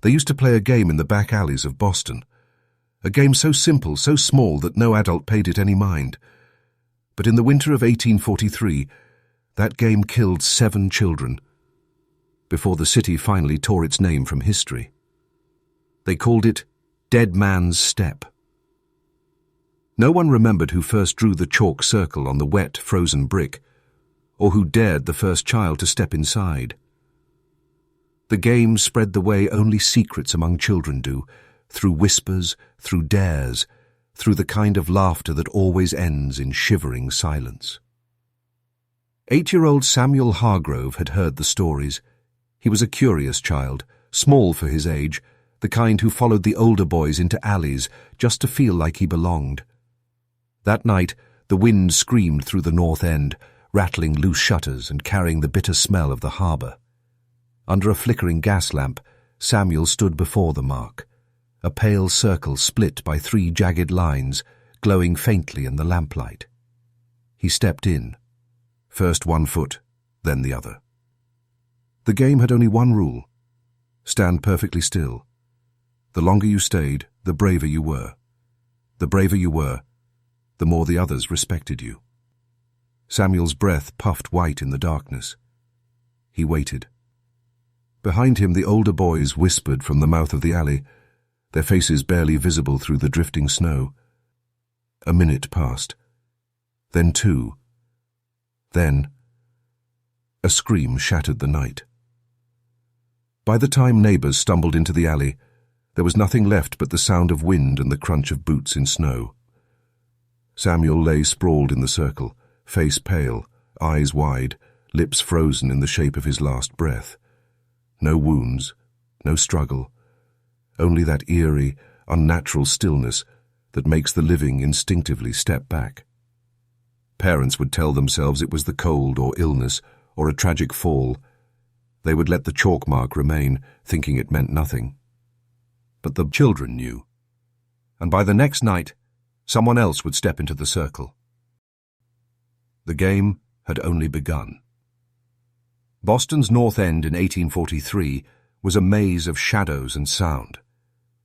They used to play a game in the back alleys of Boston. A game so simple, so small that no adult paid it any mind. But in the winter of 1843, that game killed 7 children, before the city finally tore its name from history. They called it Dead Man's Step. No one remembered who first drew the chalk circle on the wet, frozen brick, or who dared the first child to step inside. The game spread the way only secrets among children do, through whispers, through dares, through the kind of laughter that always ends in shivering silence. 8-year-old Samuel Hargrove had heard the stories. He was a curious child, small for his age, the kind who followed the older boys into alleys just to feel like he belonged. That night, the wind screamed through the north end, rattling loose shutters and carrying the bitter smell of the harbour. Under a flickering gas lamp, Samuel stood before the mark, a pale circle split by 3 jagged lines, glowing faintly in the lamplight. He stepped in, first one foot, then the other. The game had only one rule: stand perfectly still. The longer you stayed, the braver you were. The braver you were, the more the others respected you. Samuel's breath puffed white in the darkness. He waited. Behind him, the older boys whispered from the mouth of the alley, their faces barely visible through the drifting snow. A minute passed. Then 2. Then a scream shattered the night. By the time neighbors stumbled into the alley, there was nothing left but the sound of wind and the crunch of boots in snow. Samuel lay sprawled in the circle, face pale, eyes wide, lips frozen in the shape of his last breath. No wounds, no struggle, only that eerie, unnatural stillness that makes the living instinctively step back. Parents would tell themselves it was the cold or illness or a tragic fall. They would let the chalk mark remain, thinking it meant nothing. But the children knew. And by the next night, someone else would step into the circle. The game had only begun. Boston's North End in 1843 was a maze of shadows and sound.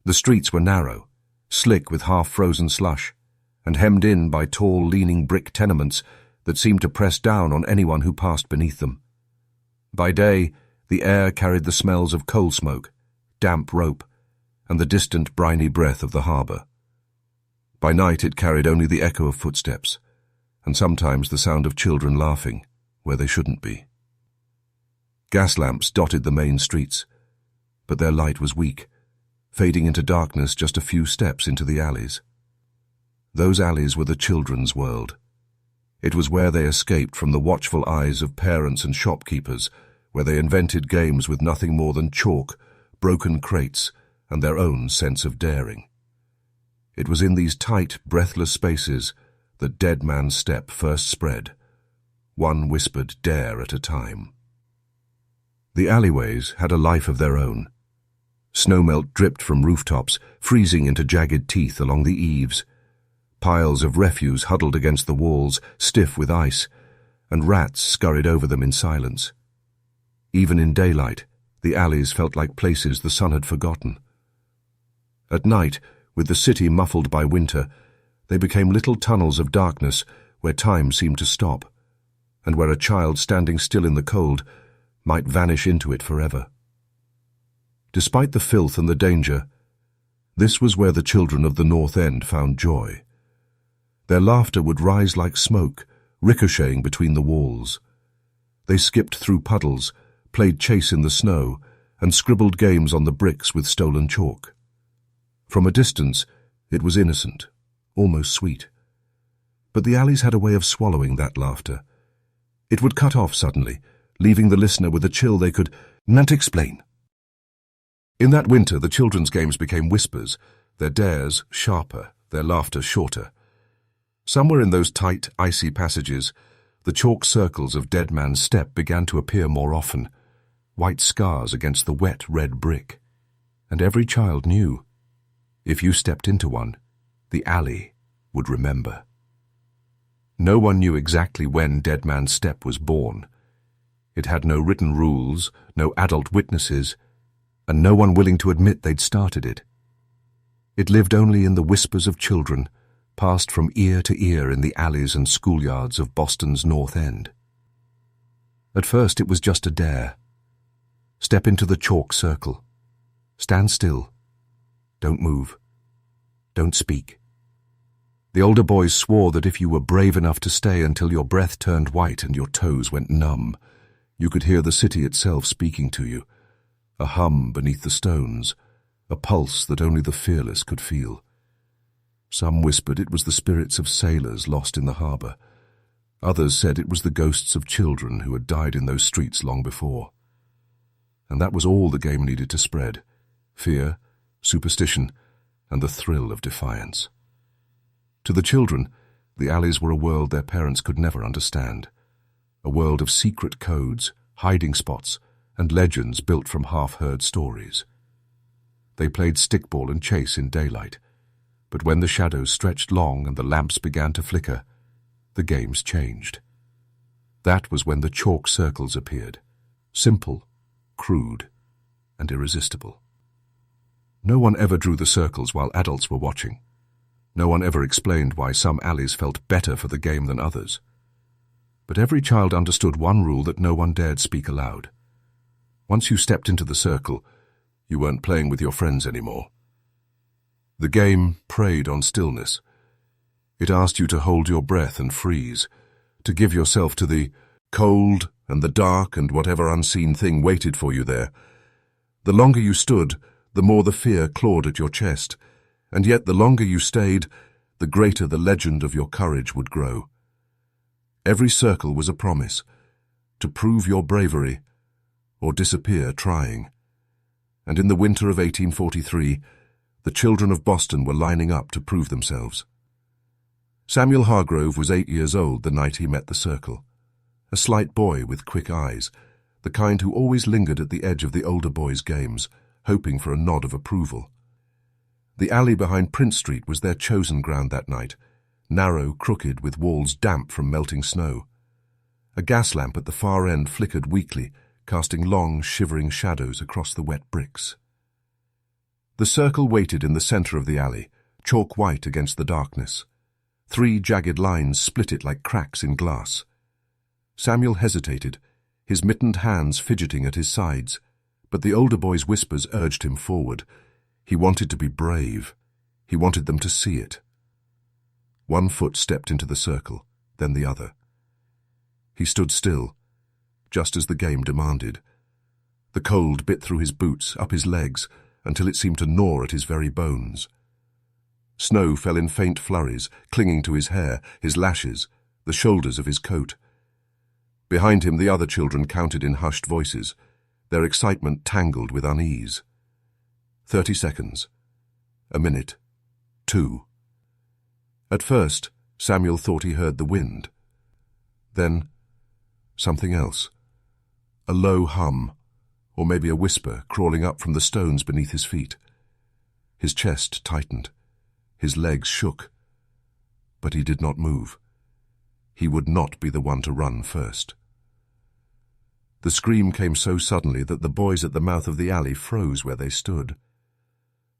The streets were narrow, slick with half-frozen slush, and hemmed in by tall, leaning brick tenements that seemed to press down on anyone who passed beneath them. By day, the air carried the smells of coal smoke, damp rope, and the distant briny breath of the harbour. By night it carried only the echo of footsteps, and sometimes the sound of children laughing where they shouldn't be. Gas lamps dotted the main streets, but their light was weak, fading into darkness just a few steps into the alleys. Those alleys were the children's world. It was where they escaped from the watchful eyes of parents and shopkeepers, where they invented games with nothing more than chalk, broken crates, and their own sense of daring. It was in these tight, breathless spaces that Dead Man's Step first spread, one whispered dare at a time. The alleyways had a life of their own. Snowmelt dripped from rooftops, freezing into jagged teeth along the eaves. Piles of refuse huddled against the walls, stiff with ice, and rats scurried over them in silence. Even in daylight, the alleys felt like places the sun had forgotten. At night, with the city muffled by winter, they became little tunnels of darkness where time seemed to stop, and where a child standing still in the cold might vanish into it forever. Despite the filth and the danger, this was where the children of the North End found joy. Their laughter would rise like smoke, ricocheting between the walls. They skipped through puddles, played chase in the snow, and scribbled games on the bricks with stolen chalk. From a distance, it was innocent, almost sweet. But the alleys had a way of swallowing that laughter. It would cut off suddenly, leaving the listener with a chill they could not explain. In that winter, the children's games became whispers, their dares sharper, their laughter shorter. Somewhere in those tight, icy passages, the chalk circles of Dead Man's Step began to appear more often, white scars against the wet red brick. And every child knew, if you stepped into one, the alley would remember. No one knew exactly when Dead Man's Step was born. It had no written rules, no adult witnesses, and no one willing to admit they'd started it. It lived only in the whispers of children, passed from ear to ear in the alleys and schoolyards of Boston's North End. At first it was just a dare. Step into the chalk circle. Stand still. Don't move. Don't speak. The older boys swore that if you were brave enough to stay until your breath turned white and your toes went numb, you could hear the city itself speaking to you, a hum beneath the stones, a pulse that only the fearless could feel. Some whispered it was the spirits of sailors lost in the harbour. Others said it was the ghosts of children who had died in those streets long before. And that was all the game needed to spread: fear, superstition, and the thrill of defiance. To the children, the alleys were a world their parents could never understand, a world of secret codes, hiding spots, and legends built from half-heard stories. They played stickball and chase in daylight, but when the shadows stretched long and the lamps began to flicker, the games changed. That was when the chalk circles appeared, simple, crude, and irresistible. No one ever drew the circles while adults were watching. No one ever explained why some alleys felt better for the game than others. But every child understood one rule that no one dared speak aloud. Once you stepped into the circle, you weren't playing with your friends anymore. The game preyed on stillness. It asked you to hold your breath and freeze, to give yourself to the cold and the dark and whatever unseen thing waited for you there. The longer you stood, the more the fear clawed at your chest, and yet the longer you stayed, the greater the legend of your courage would grow. Every circle was a promise, to prove your bravery or disappear trying. And in the winter of 1843, the children of Boston were lining up to prove themselves. Samuel Hargrove was 8 years old the night he met the circle, a slight boy with quick eyes, the kind who always lingered at the edge of the older boys' games, hoping for a nod of approval. The alley behind Prince Street was their chosen ground that night, narrow, crooked, with walls damp from melting snow. A gas lamp at the far end flickered weakly, casting long, shivering shadows across the wet bricks. The circle waited in the centre of the alley, chalk white against the darkness. 3 jagged lines split it like cracks in glass. Samuel hesitated, his mittened hands fidgeting at his sides, but the older boy's whispers urged him forward. He wanted to be brave. He wanted them to see it. One foot stepped into the circle, then the other. He stood still, just as the game demanded. The cold bit through his boots, up his legs, until it seemed to gnaw at his very bones. Snow fell in faint flurries, clinging to his hair, his lashes, the shoulders of his coat. Behind him the other children counted in hushed voices, their excitement tangled with unease. 30 seconds. A minute. 2. At first, Samuel thought he heard the wind. Then, something else. A low hum, or maybe a whisper crawling up from the stones beneath his feet. His chest tightened. His legs shook. But he did not move. He would not be the one to run first. The scream came so suddenly that the boys at the mouth of the alley froze where they stood.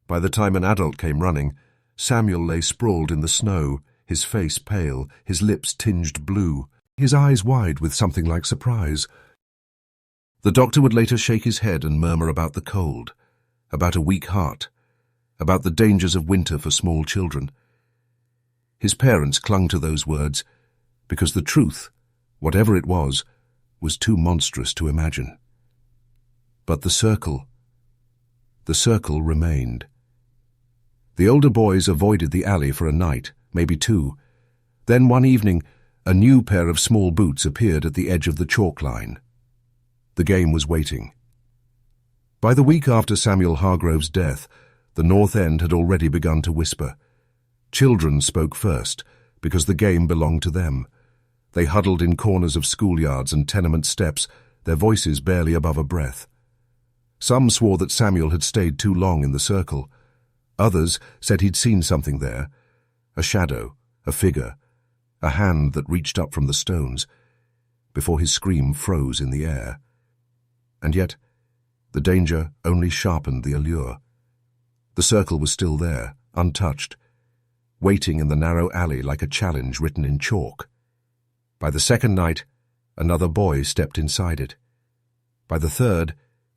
By the time an adult came running, Samuel lay sprawled in the snow, his face pale, his lips tinged blue, his eyes wide with something like surprise. The doctor would later shake his head and murmur about the cold, about a weak heart, about the dangers of winter for small children. His parents clung to those words because the truth, whatever it was too monstrous to imagine. But the circle remained. The older boys avoided the alley for a night, maybe 2. Then one evening, a new pair of small boots appeared at the edge of the chalk line. The game was waiting. By the week after Samuel Hargrove's death, the North End had already begun to whisper. Children spoke first, because the game belonged to them. They huddled in corners of schoolyards and tenement steps, their voices barely above a breath. Some swore that Samuel had stayed too long in the circle. Others said he'd seen something there, a shadow, a figure, a hand that reached up from the stones, before his scream froze in the air. And yet, The danger only sharpened the allure. The circle was still there, untouched, waiting in the narrow alley like a challenge written in chalk. By the second night, another boy stepped inside it. By the third,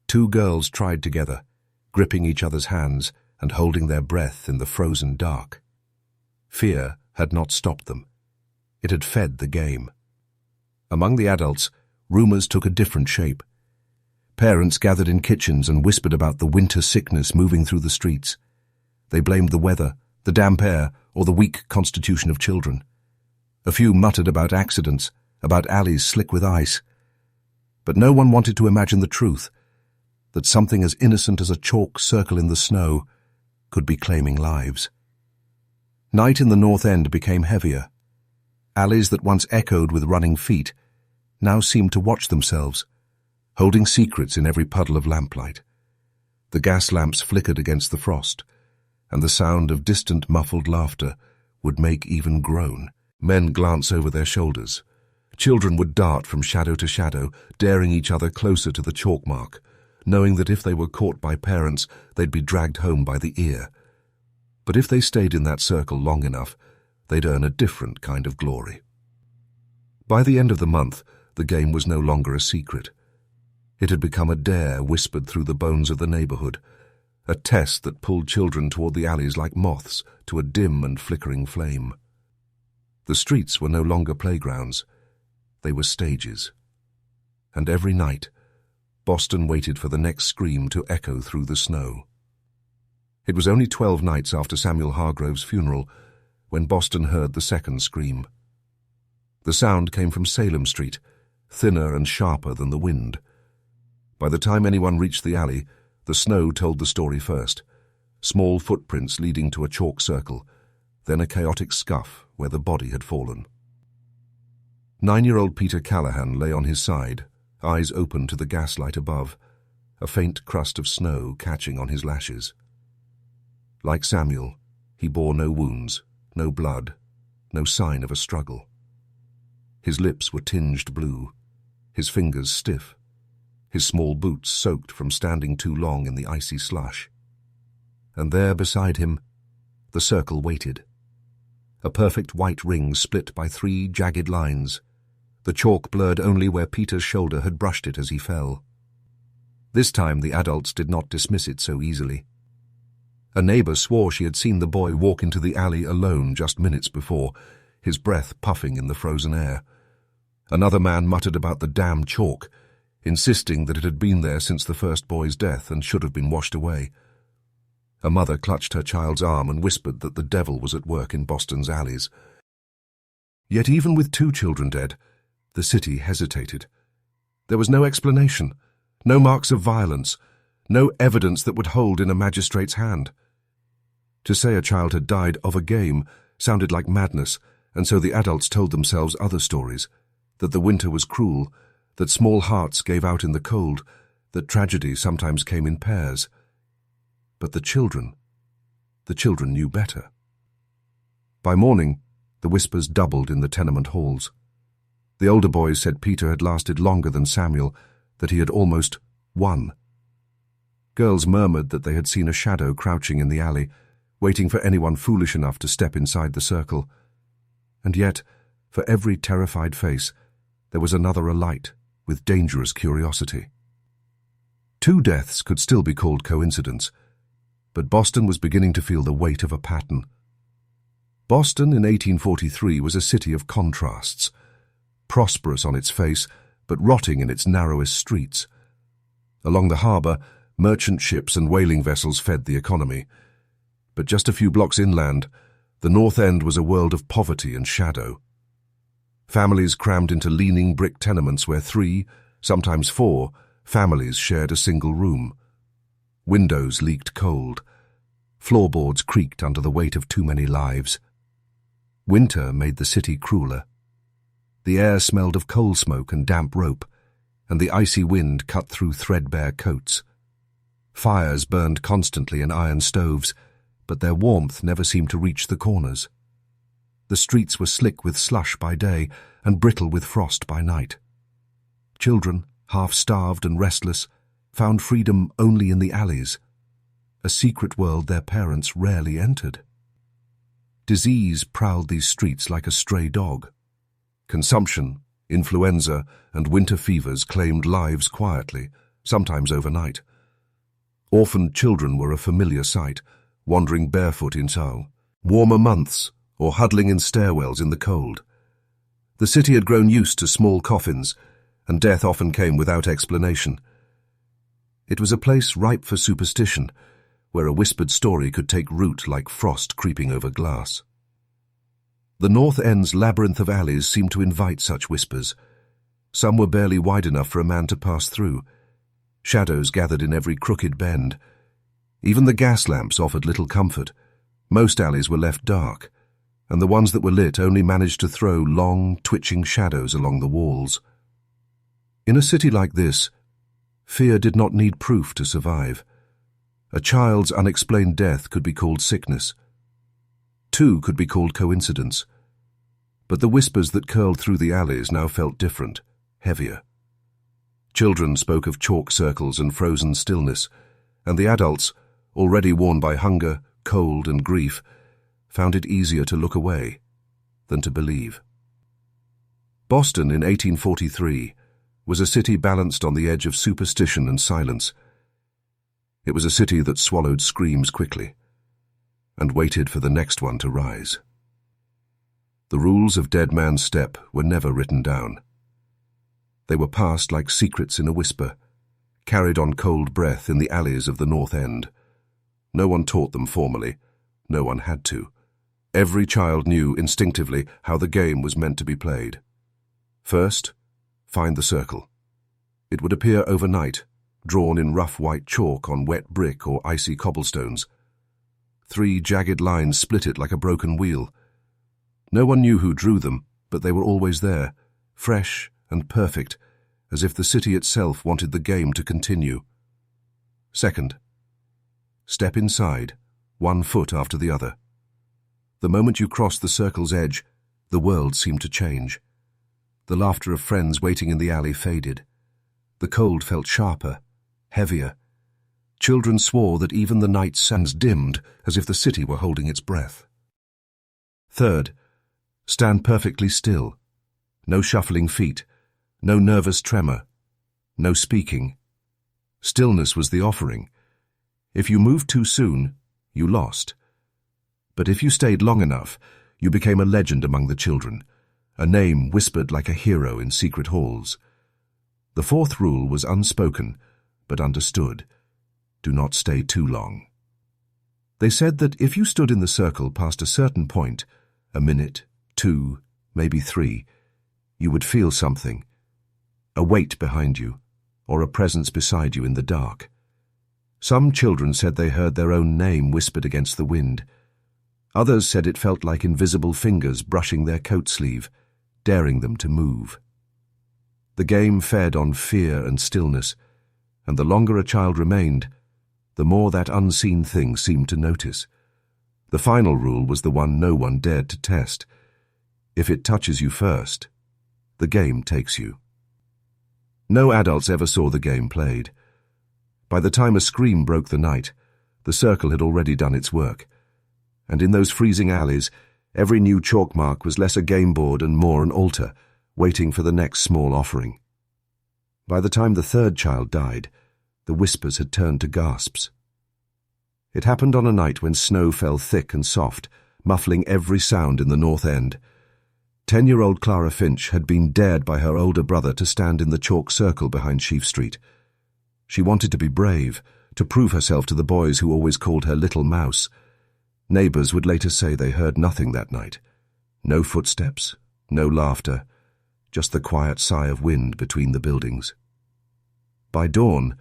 two girls tried together, gripping each other's hands and holding their breath in the frozen dark. Fear had not stopped them. It had fed the game. Among the adults, rumors took a different shape. Parents gathered in kitchens and whispered about the winter sickness moving through the streets. They blamed the weather, the damp air, or the weak constitution of children. A few muttered about accidents, about alleys slick with ice. But no one wanted to imagine the truth, that something as innocent as a chalk circle in the snow could be claiming lives. Night in the North End became heavier. Alleys that once echoed with running feet now seemed to watch themselves, holding secrets in every puddle of lamplight. The gas lamps flickered against the frost, and the sound of distant muffled laughter would make even groan. Men glance over their shoulders. Children would dart from shadow to shadow, daring each other closer to the chalk mark, knowing that if they were caught by parents, they'd be dragged home by the ear. But if they stayed in that circle long enough, they'd earn a different kind of glory. By the end of the month, the game was no longer a secret. It had become a dare whispered through the bones of the neighborhood, a test that pulled children toward the alleys like moths to a dim and flickering flame. The streets were no longer playgrounds. They were stages. And every night, Boston waited for the next scream to echo through the snow. It was only 12 nights after Samuel Hargrove's funeral when Boston heard the second scream. The sound came from Salem Street, thinner and sharper than the wind. By the time anyone reached the alley, the snow told the story first. Small footprints leading to a chalk circle, then a chaotic scuff where the body had fallen. 9-year-old Peter Callahan lay on his side, eyes open to the gaslight above, a faint crust of snow catching on his lashes. Like Samuel, he bore no wounds, no blood, no sign of a struggle. His lips were tinged blue, his fingers stiff, his small boots soaked from standing too long in the icy slush. And there beside him, the circle waited. A perfect white ring split by 3 jagged lines. The chalk blurred only where Peter's shoulder had brushed it as he fell. This time the adults did not dismiss it so easily. A neighbor swore she had seen the boy walk into the alley alone just minutes before, his breath puffing in the frozen air. Another man muttered about the damn chalk, insisting that it had been there since the first boy's death and should have been washed away. A mother clutched her child's arm and whispered that the devil was at work in Boston's alleys. Yet even with 2 children dead, the city hesitated. There was no explanation, no marks of violence, no evidence that would hold in a magistrate's hand. To say a child had died of a game sounded like madness, and so the adults told themselves other stories, that the winter was cruel, that small hearts gave out in the cold, that tragedy sometimes came in pairs. But the children knew better. By morning, the whispers doubled in the tenement halls. The older boys said Peter had lasted longer than Samuel, that he had almost won. Girls murmured that they had seen a shadow crouching in the alley, waiting for anyone foolish enough to step inside the circle. And yet, for every terrified face, there was another alight with dangerous curiosity. 2 deaths could still be called coincidence, but Boston was beginning to feel the weight of a pattern. Boston in 1843 was a city of contrasts, prosperous on its face, but rotting in its narrowest streets. Along the harbour, merchant ships and whaling vessels fed the economy. But just a few blocks inland, the North End was a world of poverty and shadow. Families crammed into leaning brick tenements where 3, sometimes 4, families shared a single room. Windows leaked cold. Floorboards creaked under the weight of too many lives. Winter made the city crueler. The air smelled of coal smoke and damp rope, and the icy wind cut through threadbare coats. Fires burned constantly in iron stoves, but their warmth never seemed to reach the corners. The streets were slick with slush by day and brittle with frost by night. Children, half-starved and restless, found freedom only in the alleys, a secret world their parents rarely entered. Disease prowled these streets like a stray dog. Consumption, influenza, and winter fevers claimed lives quietly, sometimes overnight. Orphaned children were a familiar sight, wandering barefoot in warmer months or huddling in stairwells in the cold. The city had grown used to small coffins, and death often came without explanation. It was a place ripe for superstition, where a whispered story could take root like frost creeping over glass. The North End's labyrinth of alleys seemed to invite such whispers. Some were barely wide enough for a man to pass through. Shadows gathered in every crooked bend. Even the gas lamps offered little comfort. Most alleys were left dark, and the ones that were lit only managed to throw long, twitching shadows along the walls. In a city like this, fear did not need proof to survive. A child's unexplained death could be called sickness. Two could be called coincidence. But the whispers that curled through the alleys now felt different, heavier. Children spoke of chalk circles and frozen stillness, and the adults, already worn by hunger, cold, and grief, found it easier to look away than to believe. Boston in 1843 was a city balanced on the edge of superstition and silence. It was a city that swallowed screams quickly and waited for the next one to rise. The rules of Dead Man's Step were never written down. They were passed like secrets in a whisper, carried on cold breath in the alleys of the North End. No one taught them formally. No one had to. Every child knew instinctively how the game was meant to be played. First, find the circle. It would appear overnight, drawn in rough white chalk on wet brick or icy cobblestones. 3 jagged lines split it like a broken wheel. No one knew who drew them, but they were always there, fresh and perfect, as if the city itself wanted the game to continue. Second, step inside, 1 foot after the other. The moment you crossed the circle's edge, the world seemed to change. The laughter of friends waiting in the alley faded. The cold felt sharper, heavier. Children swore that even the night suns dimmed, as if the city were holding its breath. Third, stand perfectly still. No shuffling feet, no nervous tremor, no speaking. Stillness was the offering. If you moved too soon, you lost. But if you stayed long enough, you became a legend among the children, a name whispered like a hero in secret halls. The 4th rule was unspoken, but understood. Do not stay too long. They said that if you stood in the circle past a certain point, a minute, 2, maybe 3, you would feel something, a weight behind you, or a presence beside you in the dark. Some children said they heard their own name whispered against the wind. Others said it felt like invisible fingers brushing their coat sleeve, daring them to move. The game fed on fear and stillness, and the longer a child remained, the more that unseen thing seemed to notice. The final rule was the one no one dared to test. If it touches you first, the game takes you. No adults ever saw the game played. By the time a scream broke the night, the circle had already done its work. And in those freezing alleys, every new chalk mark was less a game board and more an altar, waiting for the next small offering. By the time the 3rd child died, the whispers had turned to gasps. It happened on a night when snow fell thick and soft, muffling every sound in the North End. 10-year-old Clara Finch had been dared by her older brother to stand in the chalk circle behind Sheaf Street. She wanted to be brave, to prove herself to the boys who always called her Little Mouse. Neighbors would later say they heard nothing that night. No footsteps, no laughter, just the quiet sigh of wind between the buildings. By dawn,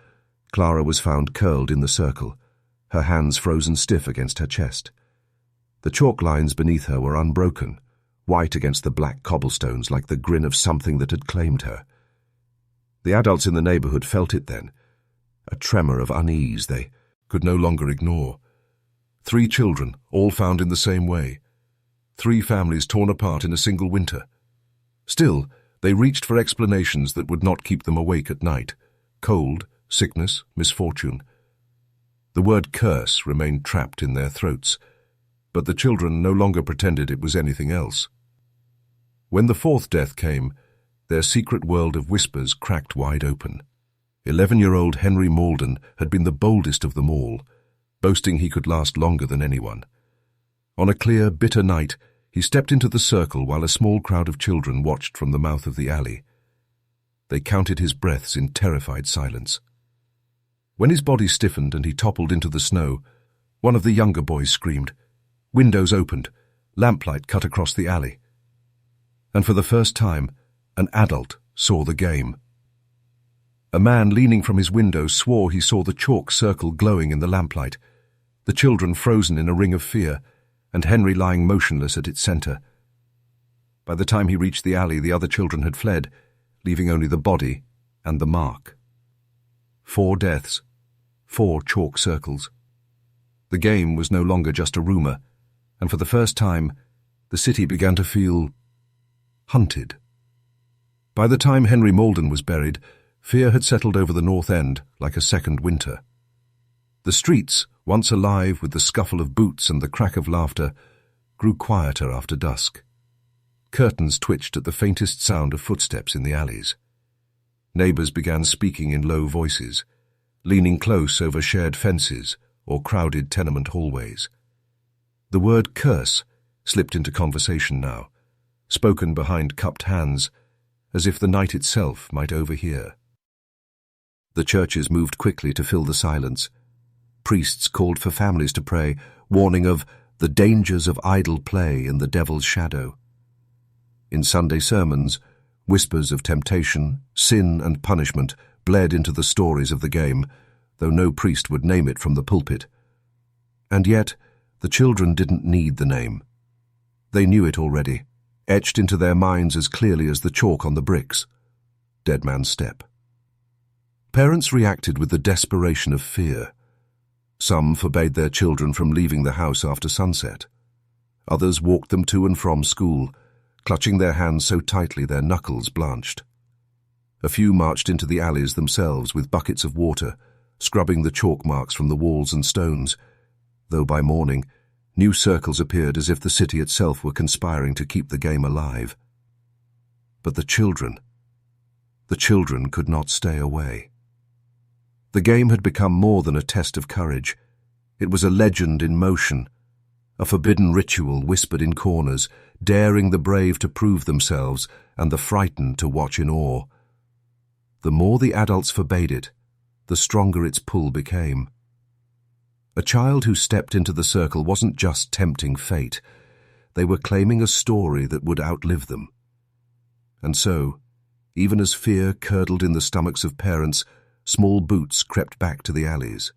Clara was found curled in the circle, her hands frozen stiff against her chest. The chalk lines beneath her were unbroken, white against the black cobblestones like the grin of something that had claimed her. The adults in the neighborhood felt it then, a tremor of unease they could no longer ignore. 3 children, all found in the same way. 3 families torn apart in a single winter. Still, they reached for explanations that would not keep them awake at night. Cold, sickness, misfortune. The word curse remained trapped in their throats, but the children no longer pretended it was anything else. When the fourth death came, their secret world of whispers cracked wide open. 11-year-old Henry Malden had been the boldest of them all, boasting he could last longer than anyone. On a clear, bitter night, he stepped into the circle while a small crowd of children watched from the mouth of the alley. They counted his breaths in terrified silence. When his body stiffened and he toppled into the snow, one of the younger boys screamed. Windows opened, lamplight cut across the alley. And for the first time, an adult saw the game. A man leaning from his window swore he saw the chalk circle glowing in the lamplight, the children frozen in a ring of fear, and Henry lying motionless at its center. By the time he reached the alley, the other children had fled, leaving only the body and the mark. 4 deaths, 4 chalk circles. The game was no longer just a rumor, and for the first time, the city began to feel hunted. By the time Henry Malden was buried, fear had settled over the North End like a second winter. The streets, once alive with the scuffle of boots and the crack of laughter, grew quieter after dusk. Curtains twitched at the faintest sound of footsteps in the alleys. Neighbors began speaking in low voices, leaning close over shared fences or crowded tenement hallways. The word curse slipped into conversation now, spoken behind cupped hands, as if the night itself might overhear. The churches moved quickly to fill the silence. Priests called for families to pray, warning of the dangers of idle play in the devil's shadow. In Sunday sermons, whispers of temptation, sin and punishment bled into the stories of the game, though no priest would name it from the pulpit. And yet, the children didn't need the name. They knew it already, etched into their minds as clearly as the chalk on the bricks. Dead Man's Step. Parents reacted with the desperation of fear. Some forbade their children from leaving the house after sunset. Others walked them to and from school, clutching their hands so tightly their knuckles blanched. A few marched into the alleys themselves with buckets of water, scrubbing the chalk marks from the walls and stones, though by morning, new circles appeared as if the city itself were conspiring to keep the game alive. But the children could not stay away. The game had become more than a test of courage. It was a legend in motion, a forbidden ritual whispered in corners, daring the brave to prove themselves and the frightened to watch in awe. The more the adults forbade it, the stronger its pull became. A child who stepped into the circle wasn't just tempting fate. They were claiming a story that would outlive them. And so, even as fear curdled in the stomachs of parents, small boots crept back to the alleys.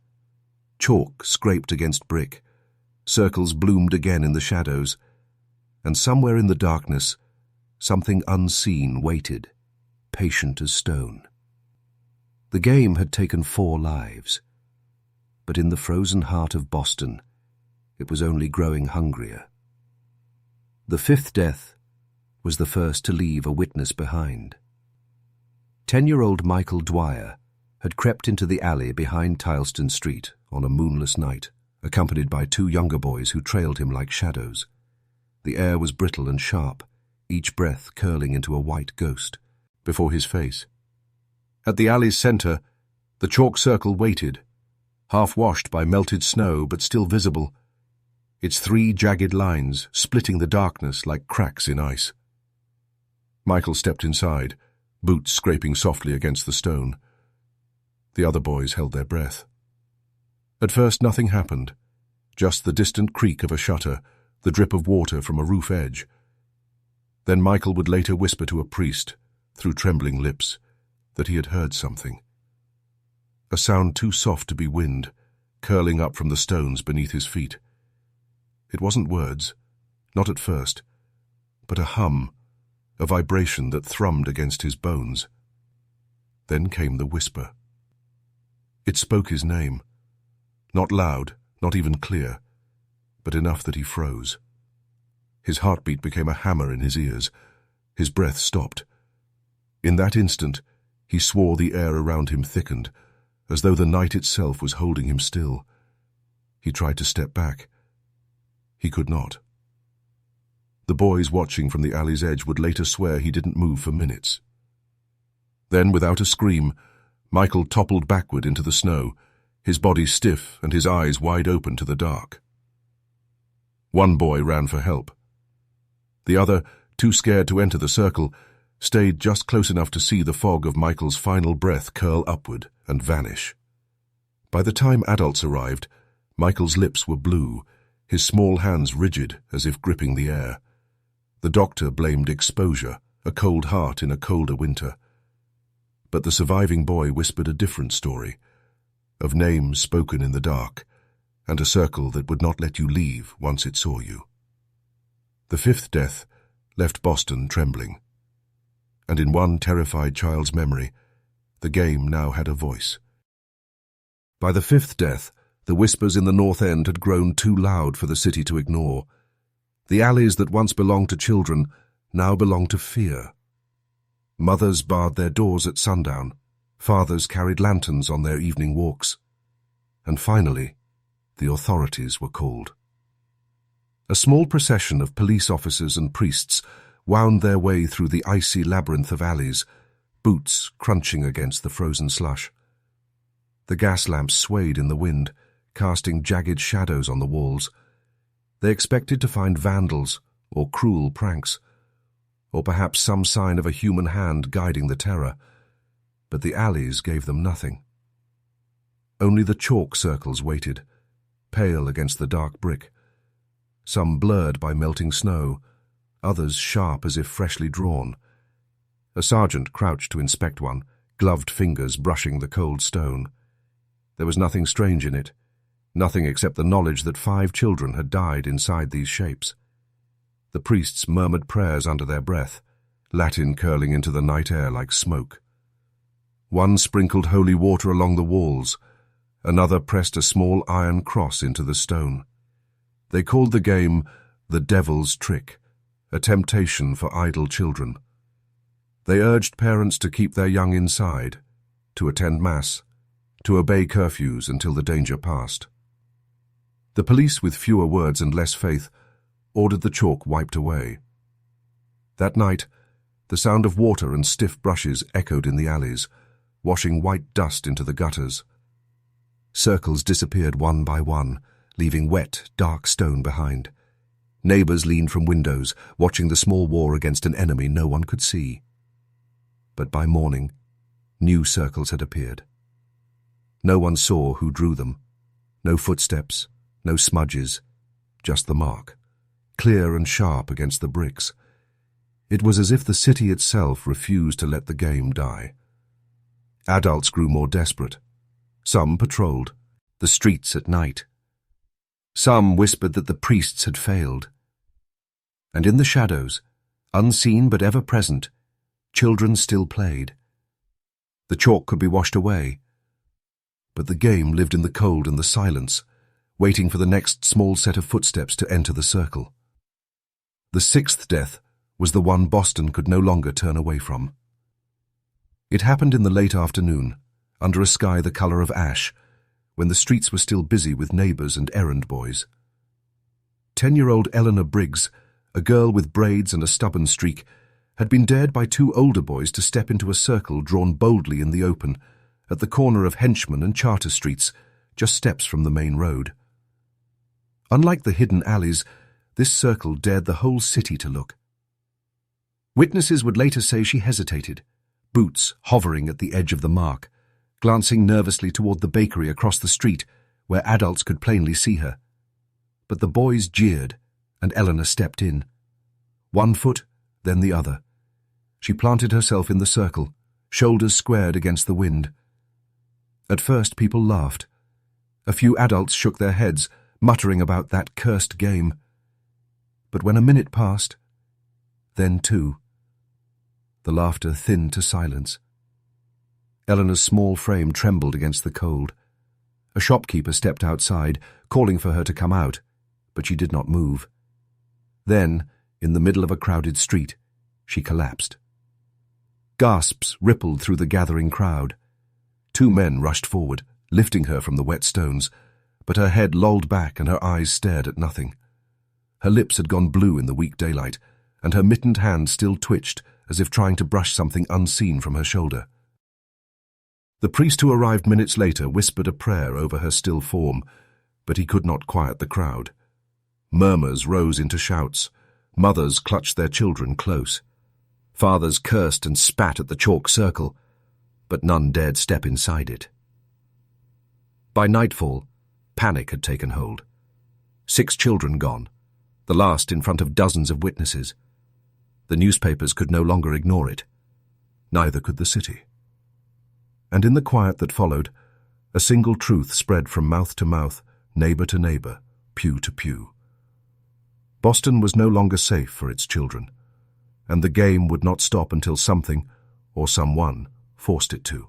Chalk scraped against brick. Circles bloomed again in the shadows. And somewhere in the darkness, something unseen waited, patient as stone. The game had taken 4 lives. But in the frozen heart of Boston, it was only growing hungrier. The 5th death was the first to leave a witness behind. 10-year-old Michael Dwyer had crept into the alley behind Tileston Street on a moonless night, accompanied by 2 younger boys who trailed him like shadows. The air was brittle and sharp, each breath curling into a white ghost before his face. At the alley's center, the chalk circle waited, half washed by melted snow but still visible, its 3 jagged lines splitting the darkness like cracks in ice. Michael stepped inside, boots scraping softly against the stone. The other boys held their breath. At first nothing happened, just the distant creak of a shutter, the drip of water from a roof edge. Then Michael would later whisper to a priest, through trembling lips, that he had heard something. A sound too soft to be wind, curling up from the stones beneath his feet. It wasn't words, not at first, but a hum, a vibration that thrummed against his bones. Then came the whisper. It spoke his name. Not loud, not even clear, but enough that he froze. His heartbeat became a hammer in his ears. His breath stopped. In that instant, he swore the air around him thickened, as though the night itself was holding him still. He tried to step back. He could not. The boys watching from the alley's edge would later swear he didn't move for minutes. Then, without a scream, Michael toppled backward into the snow, his body stiff and his eyes wide open to the dark. One boy ran for help. The other, too scared to enter the circle, stayed just close enough to see the fog of Michael's final breath curl upward and vanish. By the time adults arrived, Michael's lips were blue, his small hands rigid as if gripping the air. The doctor blamed exposure, a cold heart in a colder winter. But the surviving boy whispered a different story, of names spoken in the dark, and a circle that would not let you leave once it saw you. The fifth death left Boston trembling, and in one terrified child's memory, the game now had a voice. By the fifth death, the whispers in the North End had grown too loud for the city to ignore. The alleys that once belonged to children now belonged to fear. Mothers barred their doors at sundown, fathers carried lanterns on their evening walks, and finally, the authorities were called. A small procession of police officers and priests wound their way through the icy labyrinth of alleys, boots crunching against the frozen slush. The gas lamps swayed in the wind, casting jagged shadows on the walls. They expected to find vandals or cruel pranks, or perhaps some sign of a human hand guiding the terror, but the alleys gave them nothing. Only the chalk circles waited, pale against the dark brick, some blurred by melting snow, others sharp as if freshly drawn. A sergeant crouched to inspect one, gloved fingers brushing the cold stone. There was nothing strange in it, nothing except the knowledge that 5 children had died inside these shapes. The priests murmured prayers under their breath, Latin curling into the night air like smoke. One sprinkled holy water along the walls, another pressed a small iron cross into the stone. They called the game the Devil's Trick, a temptation for idle children. They urged parents to keep their young inside, to attend Mass, to obey curfews until the danger passed. The police, with fewer words and less faith, ordered the chalk wiped away. That night, the sound of water and stiff brushes echoed in the alleys, washing white dust into the gutters. Circles disappeared one by one, leaving wet, dark stone behind. Neighbors leaned from windows, watching the small war against an enemy no one could see. But by morning, new circles had appeared. No one saw who drew them. No footsteps, no smudges, just the mark, clear and sharp against the bricks. It was as if the city itself refused to let the game die. Adults grew more desperate. Some patrolled the streets at night. Some whispered that the priests had failed. And in the shadows, unseen but ever present, children still played. The chalk could be washed away, but the game lived in the cold and the silence, waiting for the next small set of footsteps to enter the circle. The sixth death was the one Boston could no longer turn away from. It happened in the late afternoon, under a sky the color of ash, when the streets were still busy with neighbors and errand boys. 10-year-old Eleanor Briggs, a girl with braids and a stubborn streak, had been dared by 2 older boys to step into a circle drawn boldly in the open, at the corner of Henchman and Charter Streets, just steps from the main road. Unlike the hidden alleys, this circle dared the whole city to look. Witnesses would later say she hesitated, boots hovering at the edge of the mark, glancing nervously toward the bakery across the street, where adults could plainly see her. But the boys jeered, and Eleanor stepped in. 1 foot, then the other. She planted herself in the circle, shoulders squared against the wind. At first people laughed. A few adults shook their heads, muttering about that cursed game. But when a minute passed, then 2. The laughter thinned to silence. Eleanor's small frame trembled against the cold. A shopkeeper stepped outside, calling for her to come out, but she did not move. Then, in the middle of a crowded street, she collapsed. Gasps rippled through the gathering crowd. 2 men rushed forward, lifting her from the wet stones, but her head lolled back and her eyes stared at nothing. Her lips had gone blue in the weak daylight, and her mittened hand still twitched, as if trying to brush something unseen from her shoulder. The priest who arrived minutes later whispered a prayer over her still form, but he could not quiet the crowd. Murmurs rose into shouts. Mothers clutched their children close. Fathers cursed and spat at the chalk circle, but none dared step inside it. By nightfall, panic had taken hold. 6 children gone, the last in front of dozens of witnesses. The newspapers could no longer ignore it. Neither could the city. And in the quiet that followed, a single truth spread from mouth to mouth, neighbor to neighbor, pew to pew. Boston was no longer safe for its children, and the game would not stop until something, or someone, forced it to.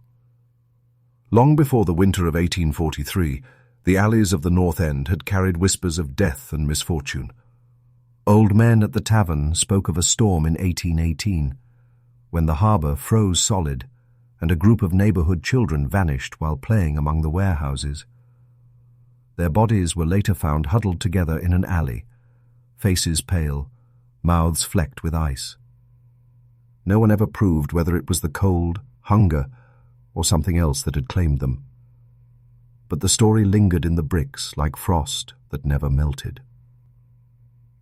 Long before the winter of 1843, the alleys of the North End had carried whispers of death and misfortune. Old men at the tavern spoke of a storm in 1818, when the harbour froze solid and a group of neighbourhood children vanished while playing among the warehouses. Their bodies were later found huddled together in an alley, faces pale, mouths flecked with ice. No one ever proved whether it was the cold, hunger, or something else that had claimed them. But the story lingered in the bricks like frost that never melted.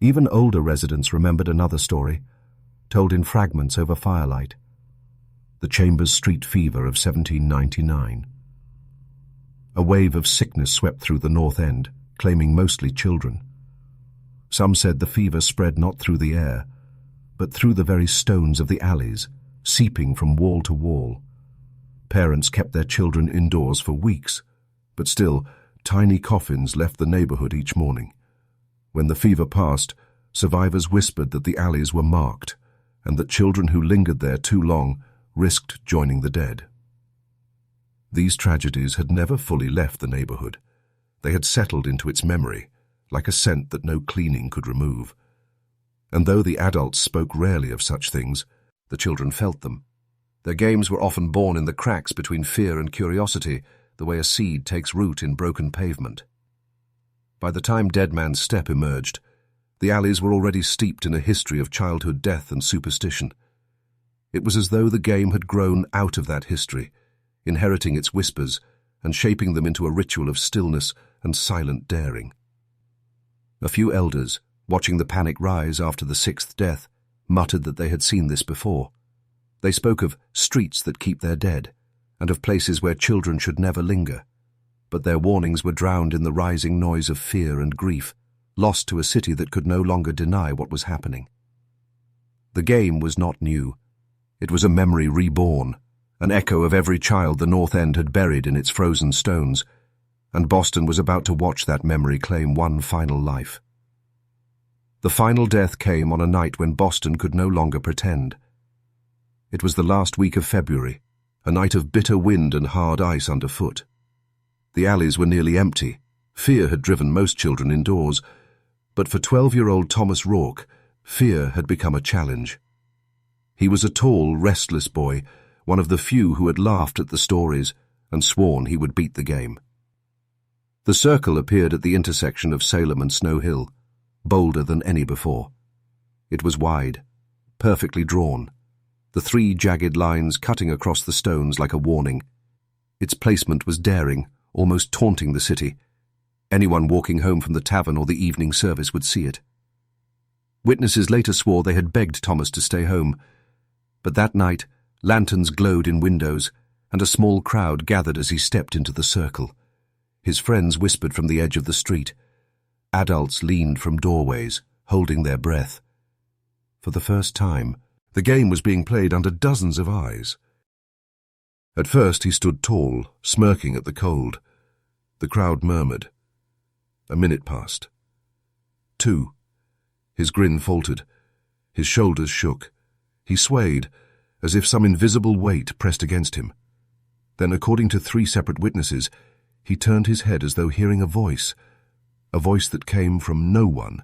Even older residents remembered another story, told in fragments over firelight. The Chambers Street fever of 1799. A wave of sickness swept through the North End, claiming mostly children. Some said the fever spread not through the air, but through the very stones of the alleys, seeping from wall to wall. Parents kept their children indoors for weeks, but still, tiny coffins left the neighborhood each morning. When the fever passed, survivors whispered that the alleys were marked, and that children who lingered there too long risked joining the dead. These tragedies had never fully left the neighborhood. They had settled into its memory, like a scent that no cleaning could remove. And though the adults spoke rarely of such things, the children felt them. Their games were often born in the cracks between fear and curiosity, the way a seed takes root in broken pavement. By the time Dead Man's Step emerged, the alleys were already steeped in a history of childhood death and superstition. It was as though the game had grown out of that history, inheriting its whispers and shaping them into a ritual of stillness and silent daring. A few elders, watching the panic rise after the 6th death, muttered that they had seen this before. They spoke of streets that keep their dead, and of places where children should never linger. But their warnings were drowned in the rising noise of fear and grief, lost to a city that could no longer deny what was happening. The game was not new. It was a memory reborn, an echo of every child the North End had buried in its frozen stones, and Boston was about to watch that memory claim one final life. The final death came on a night when Boston could no longer pretend. It was the last week of February, a night of bitter wind and hard ice underfoot. The alleys were nearly empty. Fear had driven most children indoors, but for 12-year-old Thomas Rourke, fear had become a challenge. He was a tall, restless boy, one of the few who had laughed at the stories and sworn he would beat the game. The circle appeared at the intersection of Salem and Snow Hill, bolder than any before. It was wide, perfectly drawn, the 3 jagged lines cutting across the stones like a warning. Its placement was daring, almost taunting the city. Anyone walking home from the tavern or the evening service would see it. Witnesses later swore they had begged Thomas to stay home, but that night lanterns glowed in windows, and a small crowd gathered as he stepped into the circle. His friends whispered from the edge of the street. Adults leaned from doorways, holding their breath. For the first time, the game was being played under dozens of eyes. At first he stood tall, smirking at the cold. The crowd murmured. A minute passed. 2. His grin faltered. His shoulders shook. He swayed, as if some invisible weight pressed against him. Then, according to 3 separate witnesses, he turned his head as though hearing a voice that came from no one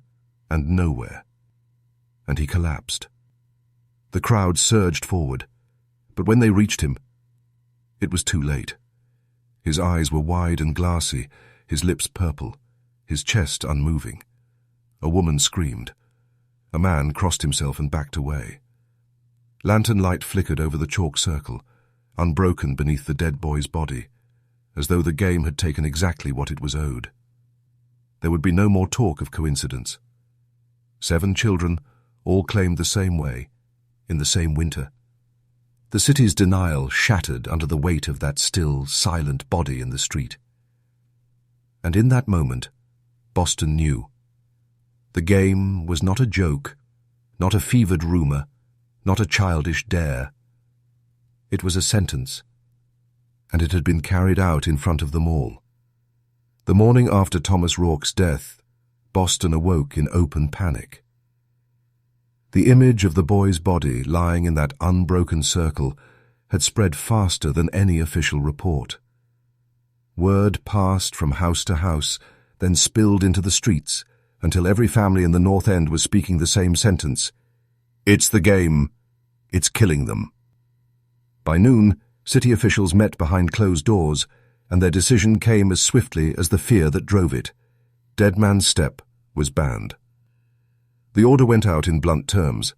and nowhere. And he collapsed. The crowd surged forward, but when they reached him, it was too late. His eyes were wide and glassy, his lips purple, his chest unmoving. A woman screamed. A man crossed himself and backed away. Lantern light flickered over the chalk circle, unbroken beneath the dead boy's body, as though the game had taken exactly what it was owed. There would be no more talk of coincidence. 7 children, all claimed the same way, in the same winter. The city's denial shattered under the weight of that still, silent body in the street. And in that moment, Boston knew. The game was not a joke, not a fevered rumor, not a childish dare. It was a sentence, and it had been carried out in front of them all. The morning after Thomas Rourke's death, Boston awoke in open panic. The image of the boy's body lying in that unbroken circle had spread faster than any official report. Word passed from house to house, then spilled into the streets, until every family in the North End was speaking the same sentence. It's the game. It's killing them. By noon, city officials met behind closed doors, and their decision came as swiftly as the fear that drove it. Dead Man's Step was banned. The order went out in blunt terms.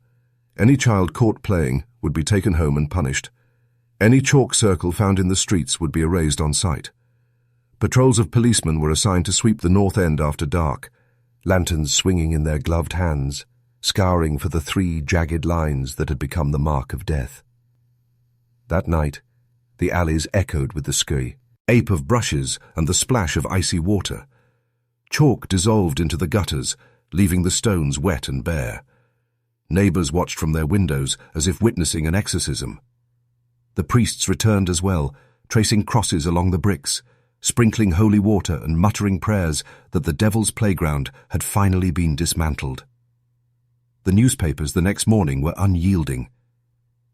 Any child caught playing would be taken home and punished. Any chalk circle found in the streets would be erased on sight. Patrols of policemen were assigned to sweep the North End after dark, lanterns swinging in their gloved hands, scouring for the 3 jagged lines that had become the mark of death. That night, the alleys echoed with the scurry, ape of brushes and the splash of icy water. Chalk dissolved into the gutters, leaving the stones wet and bare. Neighbors watched from their windows as if witnessing an exorcism. The priests returned as well, tracing crosses along the bricks, sprinkling holy water and muttering prayers that the devil's playground had finally been dismantled. The newspapers the next morning were unyielding.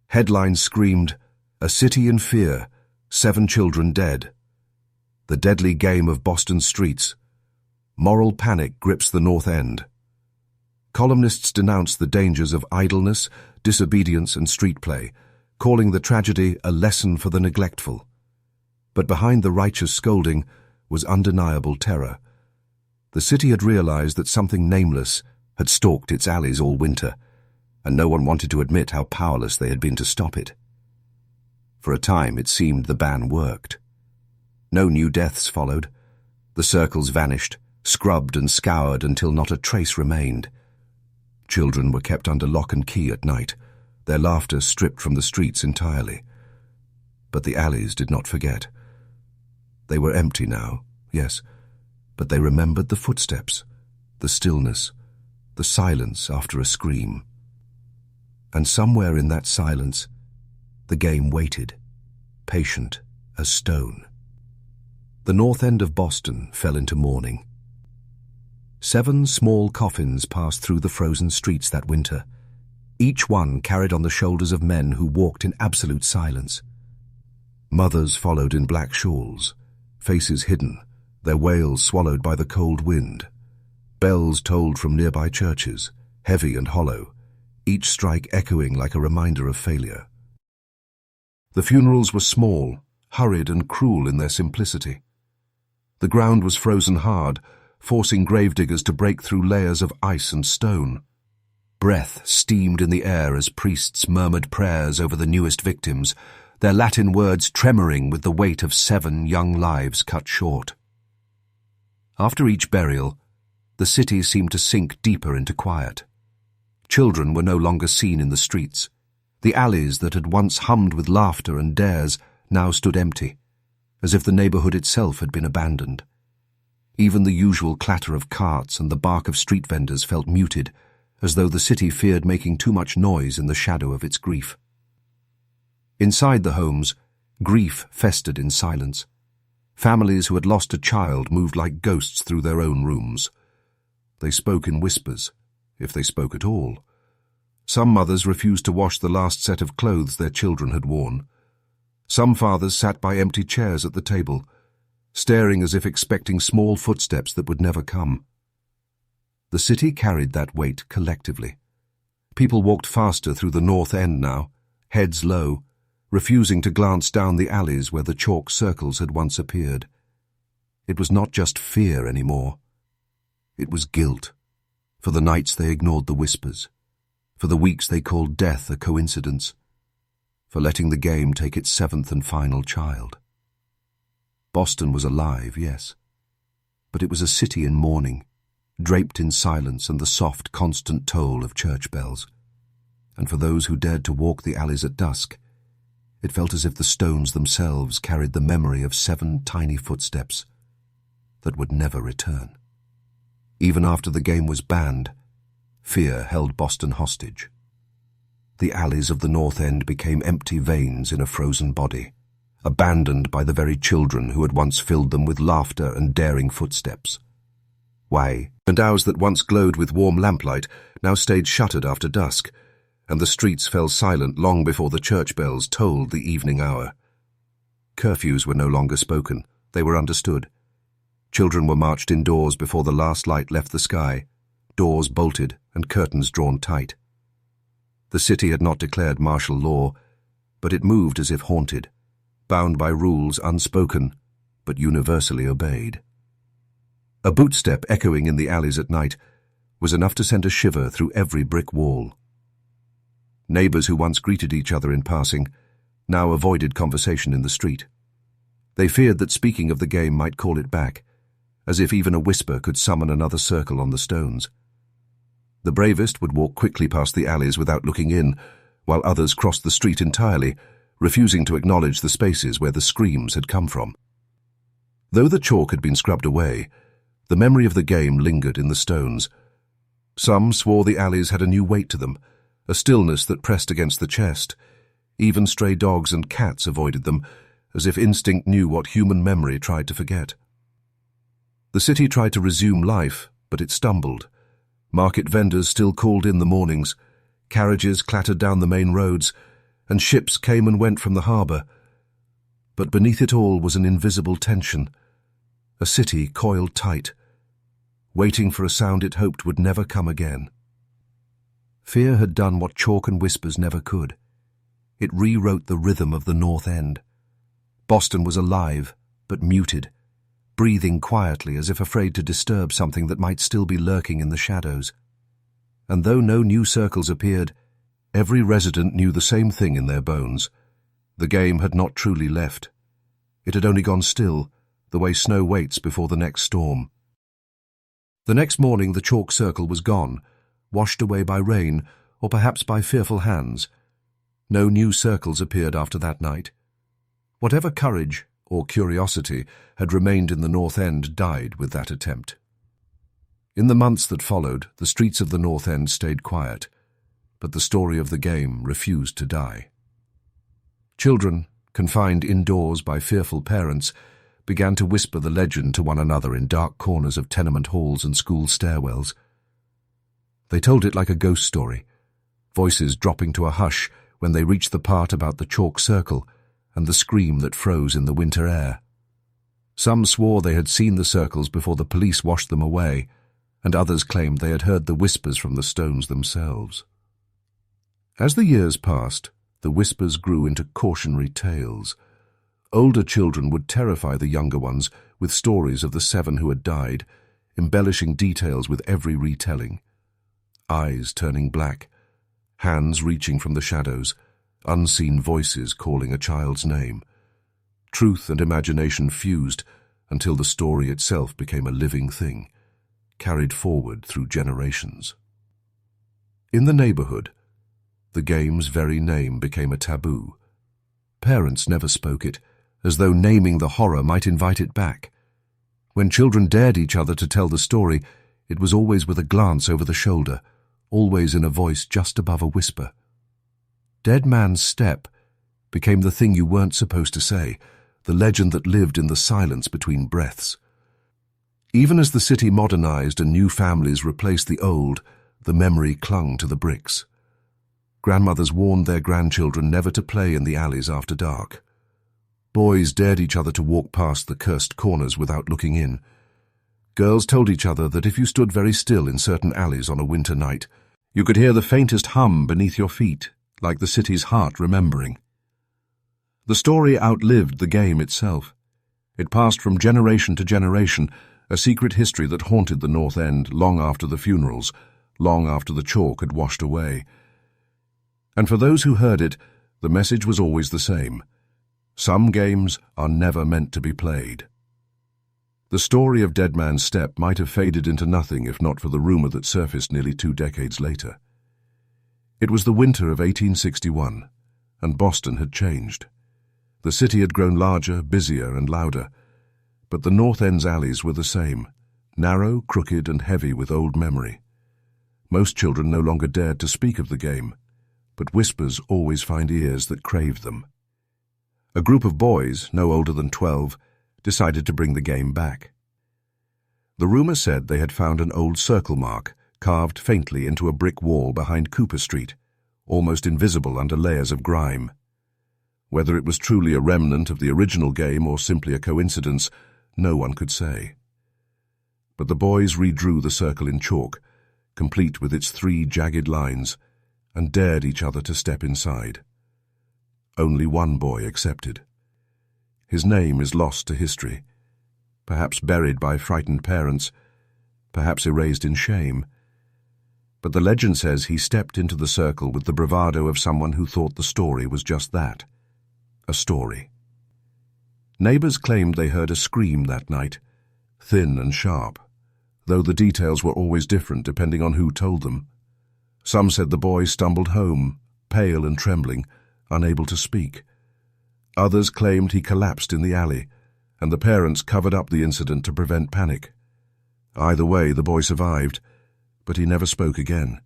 Headlines screamed, "A city in fear, 7 children dead." The deadly game of Boston streets. Moral panic grips the North End. Columnists denounced the dangers of idleness, disobedience and street play, calling the tragedy a lesson for the neglectful. But behind the righteous scolding was undeniable terror. The city had realized that something nameless had stalked its alleys all winter, and no one wanted to admit how powerless they had been to stop it. For a time it seemed the ban worked. No new deaths followed. The circles vanished, scrubbed and scoured until not a trace remained. Children were kept under lock and key at night, their laughter stripped from the streets entirely. But the alleys did not forget. They were empty now, yes, but they remembered the footsteps, the stillness, the silence after a scream. And somewhere in that silence, the game waited, patient as stone. The North End of Boston fell into mourning. 7 small coffins passed through the frozen streets that winter, each one carried on the shoulders of men who walked in absolute silence. Mothers followed in black shawls, faces hidden, their wails swallowed by the cold wind. Bells tolled from nearby churches, heavy and hollow, each strike echoing like a reminder of failure. The funerals were small, hurried and cruel in their simplicity. The ground was frozen hard, forcing gravediggers to break through layers of ice and stone. Breath steamed in the air as priests murmured prayers over the newest victims, their Latin words tremoring with the weight of 7 young lives cut short. After each burial, the city seemed to sink deeper into quiet. Children were no longer seen in the streets. The alleys that had once hummed with laughter and dares now stood empty, as if the neighborhood itself had been abandoned. Even the usual clatter of carts and the bark of street vendors felt muted, as though the city feared making too much noise in the shadow of its grief. Inside the homes, grief festered in silence. Families who had lost a child moved like ghosts through their own rooms. They spoke in whispers, if they spoke at all. Some mothers refused to wash the last set of clothes their children had worn. Some fathers sat by empty chairs at the table, staring as if expecting small footsteps that would never come. The city carried that weight collectively. People walked faster through the North End now, heads low, refusing to glance down the alleys where the chalk circles had once appeared. It was not just fear anymore. It was guilt. For the nights they ignored the whispers. For the weeks they called death a coincidence. For letting the game take its seventh and final child. Boston was alive, yes. But it was a city in mourning, draped in silence and the soft, constant toll of church bells. And for those who dared to walk the alleys at dusk, it felt as if the stones themselves carried the memory of 7 tiny footsteps that would never return. Even after the game was banned, fear held Boston hostage. The alleys of the North End became empty veins in a frozen body, abandoned by the very children who had once filled them with laughter and daring footsteps. Windows that once glowed with warm lamplight now stayed shuttered after dusk, and the streets fell silent long before the church bells tolled the evening hour. Curfews were no longer spoken, they were understood. Children were marched indoors before the last light left the sky, doors bolted and curtains drawn tight. The city had not declared martial law, but it moved as if haunted, bound by rules unspoken, but universally obeyed. A bootstep echoing in the alleys at night was enough to send a shiver through every brick wall. Neighbors who once greeted each other in passing now avoided conversation in the street. They feared that speaking of the game might call it back, as if even a whisper could summon another circle on the stones. The bravest would walk quickly past the alleys without looking in, while others crossed the street entirely, refusing to acknowledge the spaces where the screams had come from. Though the chalk had been scrubbed away, the memory of the game lingered in the stones. Some swore the alleys had a new weight to them, a stillness that pressed against the chest. Even stray dogs and cats avoided them, as if instinct knew what human memory tried to forget. The city tried to resume life, but it stumbled. Market vendors still called in the mornings, carriages clattered down the main roads, and ships came and went from the harbour. But beneath it all was an invisible tension, a city coiled tight, waiting for a sound it hoped would never come again. Fear had done what chalk and whispers never could. It rewrote the rhythm of the North End. Boston was alive, but muted, breathing quietly as if afraid to disturb something that might still be lurking in the shadows. And though no new circles appeared, every resident knew the same thing in their bones. The game had not truly left. It had only gone still, the way snow waits before the next storm. The next morning the chalk circle was gone, washed away by rain, or perhaps by fearful hands. No new circles appeared after that night. Whatever courage or curiosity had remained in the North End died with that attempt. In the months that followed, the streets of the North End stayed quiet, but the story of the game refused to die. Children, confined indoors by fearful parents, began to whisper the legend to one another in dark corners of tenement halls and school stairwells. They told it like a ghost story, voices dropping to a hush when they reached the part about the chalk circle and the scream that froze in the winter air. Some swore they had seen the circles before the police washed them away, and others claimed they had heard the whispers from the stones themselves. As the years passed, the whispers grew into cautionary tales. Older children would terrify the younger ones with stories of the 7 who had died, embellishing details with every retelling. Eyes turning black, hands reaching from the shadows, unseen voices calling a child's name. Truth and imagination fused until the story itself became a living thing, carried forward through generations. In the neighborhood, the game's very name became a taboo. Parents never spoke it, as though naming the horror might invite it back. When children dared each other to tell the story, it was always with a glance over the shoulder, always in a voice just above a whisper. Dead Man's Step became the thing you weren't supposed to say, the legend that lived in the silence between breaths. Even as the city modernized and new families replaced the old, the memory clung to the bricks. Grandmothers warned their grandchildren never to play in the alleys after dark. Boys dared each other to walk past the cursed corners without looking in. Girls told each other that if you stood very still in certain alleys on a winter night, you could hear the faintest hum beneath your feet, like the city's heart remembering. The story outlived the game itself. It passed from generation to generation, a secret history that haunted the North End long after the funerals, long after the chalk had washed away. And for those who heard it, the message was always the same. Some games are never meant to be played. The story of Dead Man's Step might have faded into nothing if not for the rumor that surfaced nearly 2 decades later. It was the winter of 1861, and Boston had changed. The city had grown larger, busier, and louder, but the North End's alleys were the same, narrow, crooked, and heavy with old memory. Most children no longer dared to speak of the game, but whispers always find ears that crave them. A group of boys, no older than 12, decided to bring the game back. The rumor said they had found an old circle mark carved faintly into a brick wall behind Cooper Street, almost invisible under layers of grime. Whether it was truly a remnant of the original game or simply a coincidence, no one could say. But the boys redrew the circle in chalk, complete with its 3 jagged lines, and dared each other to step inside. Only one boy accepted. His name is lost to history, perhaps buried by frightened parents, perhaps erased in shame. But the legend says he stepped into the circle with the bravado of someone who thought the story was just that, a story. Neighbors claimed they heard a scream that night, thin and sharp, though the details were always different depending on who told them. Some said the boy stumbled home, pale and trembling, unable to speak. Others claimed he collapsed in the alley, and the parents covered up the incident to prevent panic. Either way, the boy survived, but he never spoke again.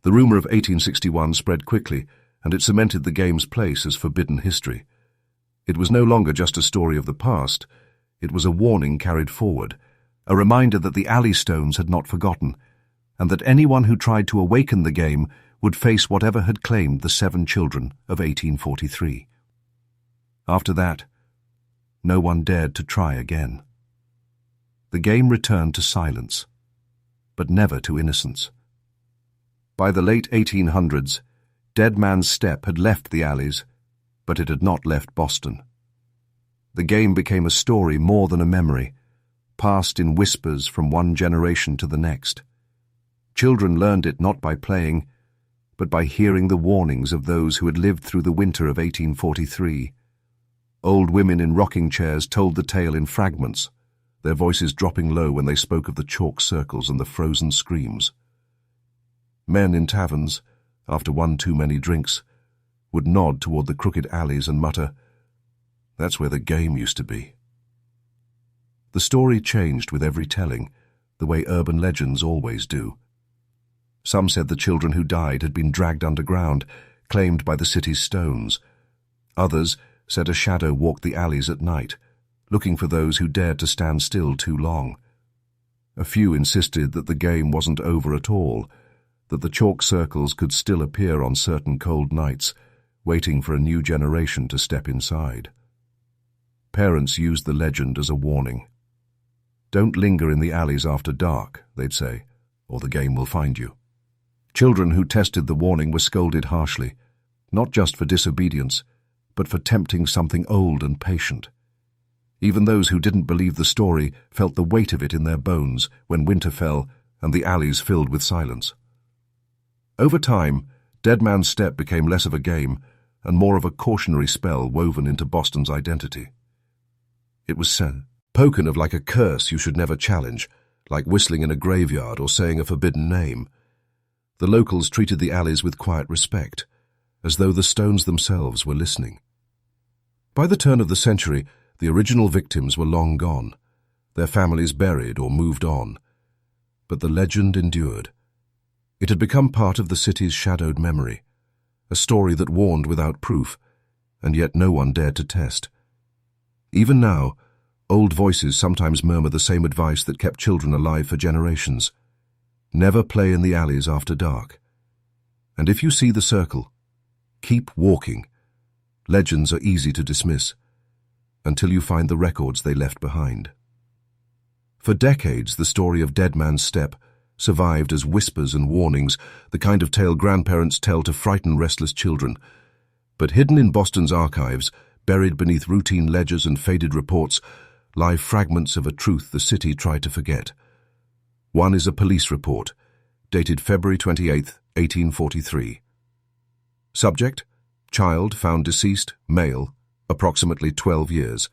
The rumor of 1861 spread quickly, and it cemented the game's place as forbidden history. It was no longer just a story of the past, it was a warning carried forward, a reminder that the alley stones had not forgotten, and that anyone who tried to awaken the game would face whatever had claimed the 7 children of 1843. After that, no one dared to try again. The game returned to silence, but never to innocence. By the late 1800s, Dead Man's Step had left the alleys, but it had not left Boston. The game became a story more than a memory, passed in whispers from one generation to the next. Children learned it not by playing, but by hearing the warnings of those who had lived through the winter of 1843. Old women in rocking chairs told the tale in fragments, their voices dropping low when they spoke of the chalk circles and the frozen screams. Men in taverns, after one too many drinks, would nod toward the crooked alleys and mutter, "That's where the game used to be." The story changed with every telling, the way urban legends always do. Some said the children who died had been dragged underground, claimed by the city's stones. Others said a shadow walked the alleys at night, looking for those who dared to stand still too long. A few insisted that the game wasn't over at all, that the chalk circles could still appear on certain cold nights, waiting for a new generation to step inside. Parents used the legend as a warning. "Don't linger in the alleys after dark," they'd say, "or the game will find you." Children who tested the warning were scolded harshly, not just for disobedience, but for tempting something old and patient. Even those who didn't believe the story felt the weight of it in their bones when winter fell and the alleys filled with silence. Over time, Dead Man's Step became less of a game and more of a cautionary spell woven into Boston's identity. It was spoken of like a curse you should never challenge, like whistling in a graveyard or saying a forbidden name. The locals treated the alleys with quiet respect, as though the stones themselves were listening. By the turn of the century, the original victims were long gone, their families buried or moved on. But the legend endured. It had become part of the city's shadowed memory, a story that warned without proof, and yet no one dared to test. Even now, old voices sometimes murmur the same advice that kept children alive for generations. Never play in the alleys after dark. And if you see the circle, keep walking. Legends are easy to dismiss, until you find the records they left behind. For decades, the story of Dead Man's Step survived as whispers and warnings, the kind of tale grandparents tell to frighten restless children. But hidden in Boston's archives, buried beneath routine ledgers and faded reports, lie fragments of a truth the city tried to forget. One is a police report, dated February 28, 1843. Subject: child found deceased, male, approximately 12 years.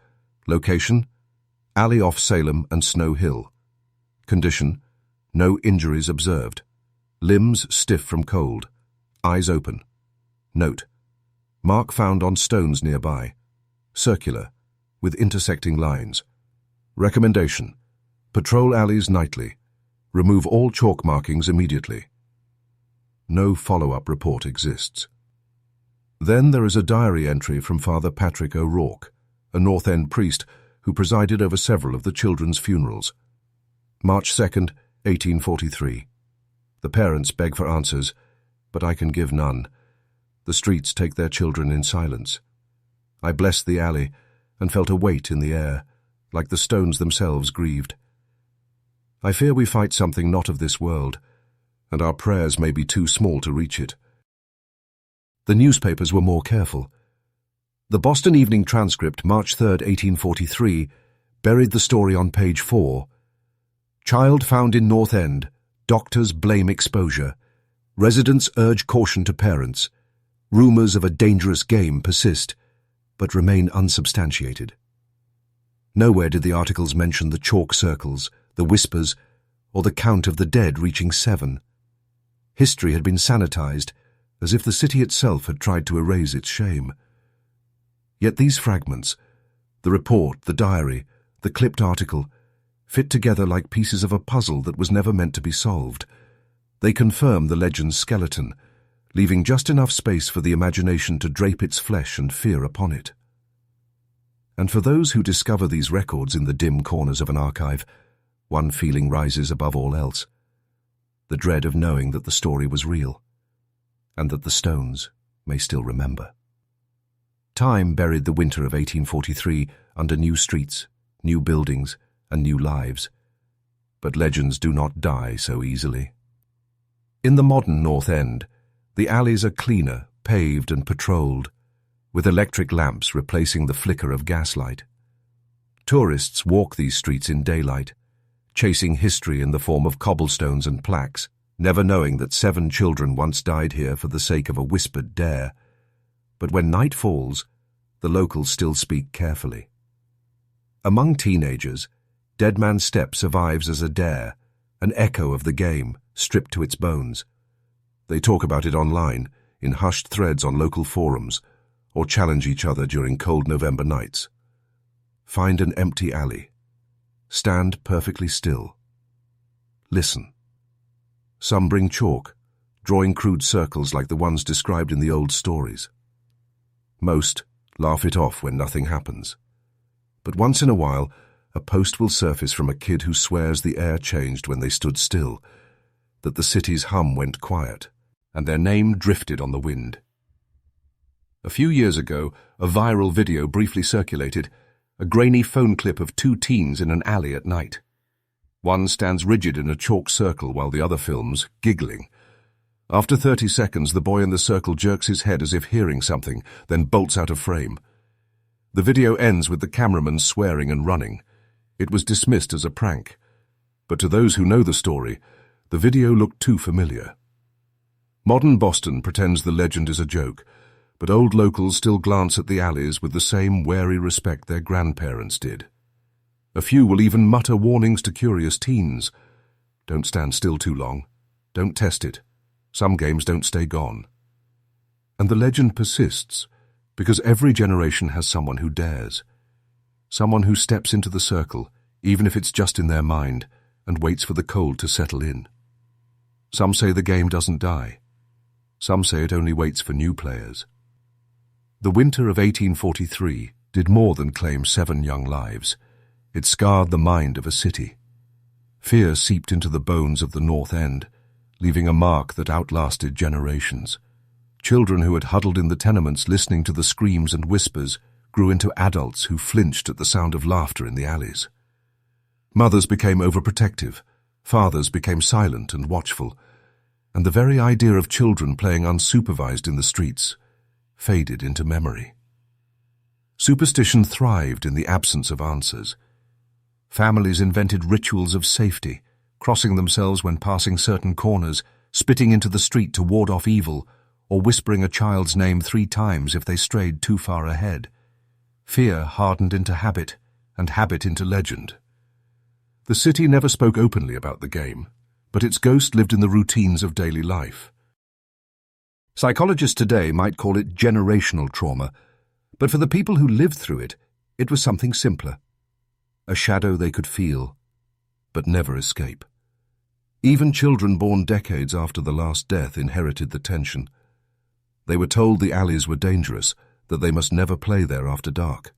Location: alley off Salem and Snow Hill. Condition: no injuries observed. Limbs stiff from cold. Eyes open. Note: mark found on stones nearby. Circular, with intersecting lines. Recommendation: patrol alleys nightly. Remove all chalk markings immediately. No follow-up report exists. Then there is a diary entry from Father Patrick O'Rourke, a North End priest who presided over several of the children's funerals. March 2nd, 1843. The parents beg for answers, but I can give none. The streets take their children in silence. I blessed the alley and felt a weight in the air, like the stones themselves grieved. I fear we fight something not of this world, and our prayers may be too small to reach it. The newspapers were more careful. The Boston Evening Transcript, March 3, 1843, buried the story on page 4. Child found in North End. Doctors blame exposure. Residents urge caution to parents. Rumors of a dangerous game persist, but remain unsubstantiated. Nowhere did the articles mention the chalk circles, the whispers, or the count of the dead reaching 7. History had been sanitized, as if the city itself had tried to erase its shame. Yet these fragments, the report, the diary, the clipped article, fit together like pieces of a puzzle that was never meant to be solved. They confirm the legend's skeleton, leaving just enough space for the imagination to drape its flesh and fear upon it. And for those who discover these records in the dim corners of an archive, one feeling rises above all else: the dread of knowing that the story was real, and that the stones may still remember. Time buried the winter of 1843 under new streets, new buildings, and new lives. But legends do not die so easily. In the modern North End, the alleys are cleaner, paved and patrolled, with electric lamps replacing the flicker of gaslight. Tourists walk these streets in daylight, chasing history in the form of cobblestones and plaques, never knowing that 7 children once died here for the sake of a whispered dare. But when night falls, the locals still speak carefully. Among teenagers, Dead Man's Step survives as a dare, an echo of the game, stripped to its bones. They talk about it online, in hushed threads on local forums, or challenge each other during cold November nights. Find an empty alley. Stand perfectly still. Listen. Some bring chalk, drawing crude circles like the ones described in the old stories. Most laugh it off when nothing happens. But once in a while, a post will surface from a kid who swears the air changed when they stood still, that the city's hum went quiet, and their name drifted on the wind. A few years ago, a viral video briefly circulated, a grainy phone clip of 2 teens in an alley at night. One stands rigid in a chalk circle while the other films, giggling. After 30 seconds, the boy in the circle jerks his head as if hearing something, then bolts out of frame. The video ends with the cameraman swearing and running. It was dismissed as a prank, but to those who know the story, the video looked too familiar. Modern Boston pretends the legend is a joke, but old locals still glance at the alleys with the same wary respect their grandparents did. A few will even mutter warnings to curious teens. Don't stand still too long. Don't test it. Some games don't stay gone. And the legend persists, because every generation has someone who dares. Someone who steps into the circle, even if it's just in their mind, and waits for the cold to settle in. Some say the game doesn't die. Some say it only waits for new players. The winter of 1843 did more than claim 7 young lives. It scarred the mind of a city. Fear seeped into the bones of the North End, leaving a mark that outlasted generations. Children who had huddled in the tenements listening to the screams and whispers grew into adults who flinched at the sound of laughter in the alleys. Mothers became overprotective, fathers became silent and watchful, and the very idea of children playing unsupervised in the streets faded into memory. Superstition thrived in the absence of answers. Families invented rituals of safety, crossing themselves when passing certain corners, spitting into the street to ward off evil, or whispering a child's name 3 times if they strayed too far ahead. Fear hardened into habit, and habit into legend. The city never spoke openly about the game, but its ghost lived in the routines of daily life. Psychologists today might call it generational trauma, but for the people who lived through it, it was something simpler. A shadow they could feel, but never escape. Even children born decades after the last death inherited the tension. They were told the alleys were dangerous, that they must never play there after dark.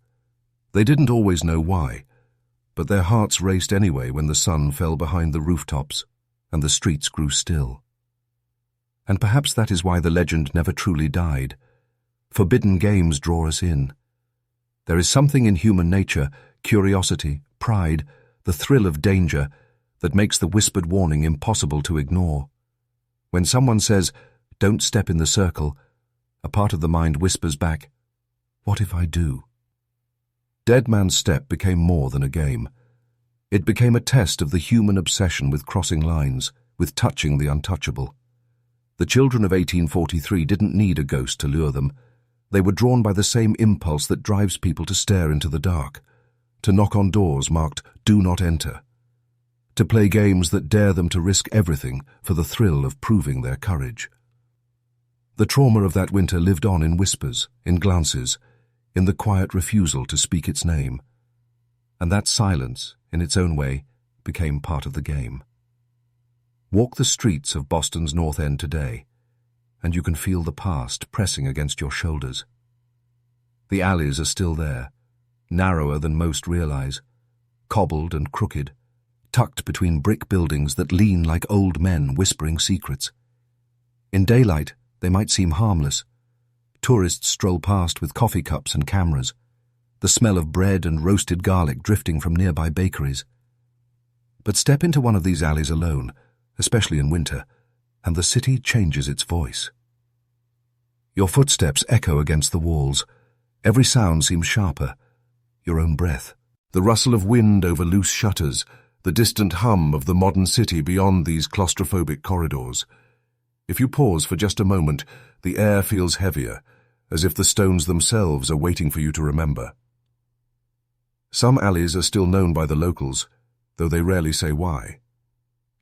They didn't always know why, but their hearts raced anyway when the sun fell behind the rooftops and the streets grew still. And perhaps that is why the legend never truly died. Forbidden games draw us in. There is something in human nature, curiosity, pride, the thrill of danger, that makes the whispered warning impossible to ignore. When someone says, "Don't step in the circle," a part of the mind whispers back, "What if I do?" Dead Man's Step became more than a game. It became a test of the human obsession with crossing lines, with touching the untouchable. The children of 1843 didn't need a ghost to lure them. They were drawn by the same impulse that drives people to stare into the dark, to knock on doors marked "Do Not Enter," to play games that dare them to risk everything for the thrill of proving their courage. The trauma of that winter lived on in whispers, in glances, in the quiet refusal to speak its name. And that silence, in its own way, became part of the game. Walk the streets of Boston's North End today, and you can feel the past pressing against your shoulders. The alleys are still there, narrower than most realize, cobbled and crooked, tucked between brick buildings that lean like old men whispering secrets. In daylight, they might seem harmless. Tourists stroll past with coffee cups and cameras, the smell of bread and roasted garlic drifting from nearby bakeries. But step into one of these alleys alone, especially in winter, and the city changes its voice. Your footsteps echo against the walls. Every sound seems sharper. Your own breath, the rustle of wind over loose shutters, the distant hum of the modern city beyond these claustrophobic corridors. If you pause for just a moment, the air feels heavier, as if the stones themselves are waiting for you to remember. Some alleys are still known by the locals, though they rarely say why.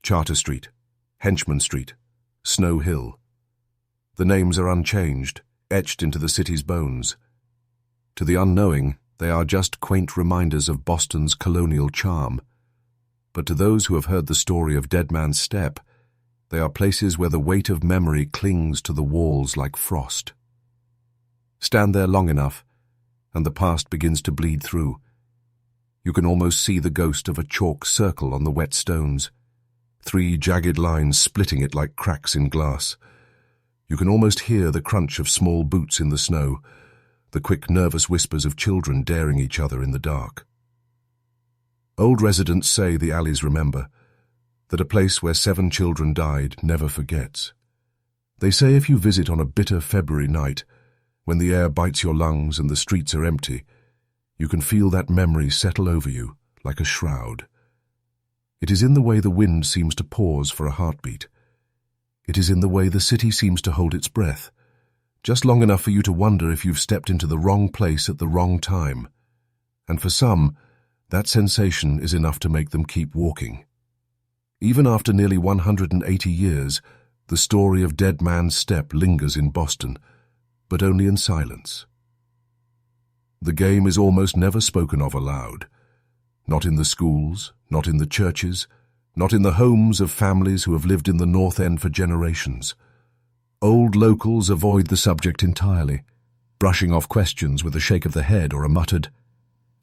Charter Street, Henchman Street, Snow Hill. The names are unchanged, etched into the city's bones. To the unknowing, they are just quaint reminders of Boston's colonial charm. But to those who have heard the story of Dead Man's Step, they are places where the weight of memory clings to the walls like frost. Stand there long enough, and the past begins to bleed through. You can almost see the ghost of a chalk circle on the wet stones, 3 jagged lines splitting it like cracks in glass. You can almost hear the crunch of small boots in the snow, the quick nervous whispers of children daring each other in the dark. Old residents say the alleys remember, that a place where 7 children died never forgets. They say if you visit on a bitter February night, when the air bites your lungs and the streets are empty, you can feel that memory settle over you like a shroud. It is in the way the wind seems to pause for a heartbeat. It is in the way the city seems to hold its breath, just long enough for you to wonder if you've stepped into the wrong place at the wrong time. And for some, that sensation is enough to make them keep walking. Even after nearly 180 years, the story of Dead Man's Step lingers in Boston, but only in silence. The game is almost never spoken of aloud. Not in the schools, not in the churches, not in the homes of families who have lived in the North End for generations. Old locals avoid the subject entirely, brushing off questions with a shake of the head or a muttered,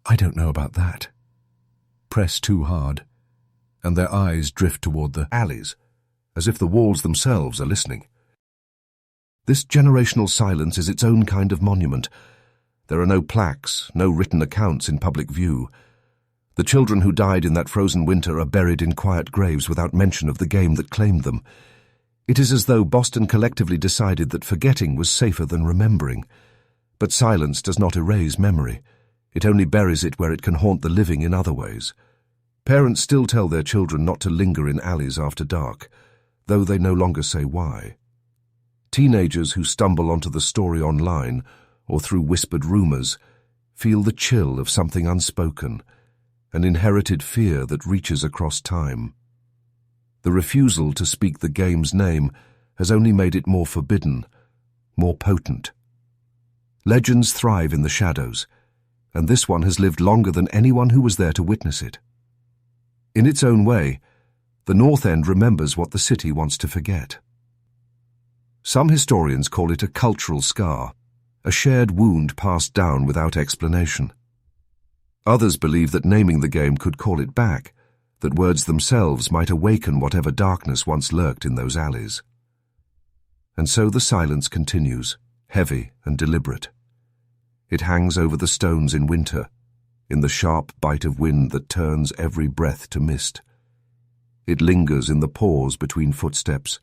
"I don't know about that." Press too hard, and their eyes drift toward the alleys, as if the walls themselves are listening. This generational silence is its own kind of monument. There are no plaques, no written accounts in public view. The children who died in that frozen winter are buried in quiet graves without mention of the game that claimed them. It is as though Boston collectively decided that forgetting was safer than remembering. But silence does not erase memory. It only buries it where it can haunt the living in other ways. Parents still tell their children not to linger in alleys after dark, though they no longer say why. Teenagers who stumble onto the story online or through whispered rumors feel the chill of something unspoken, an inherited fear that reaches across time. The refusal to speak the game's name has only made it more forbidden, more potent. Legends thrive in the shadows, and this one has lived longer than anyone who was there to witness it. In its own way, the North End remembers what the city wants to forget. Some historians call it a cultural scar, a shared wound passed down without explanation. Others believe that naming the game could call it back, that words themselves might awaken whatever darkness once lurked in those alleys. And so the silence continues, heavy and deliberate. It hangs over the stones in winter, in the sharp bite of wind that turns every breath to mist. It lingers in the pause between footsteps,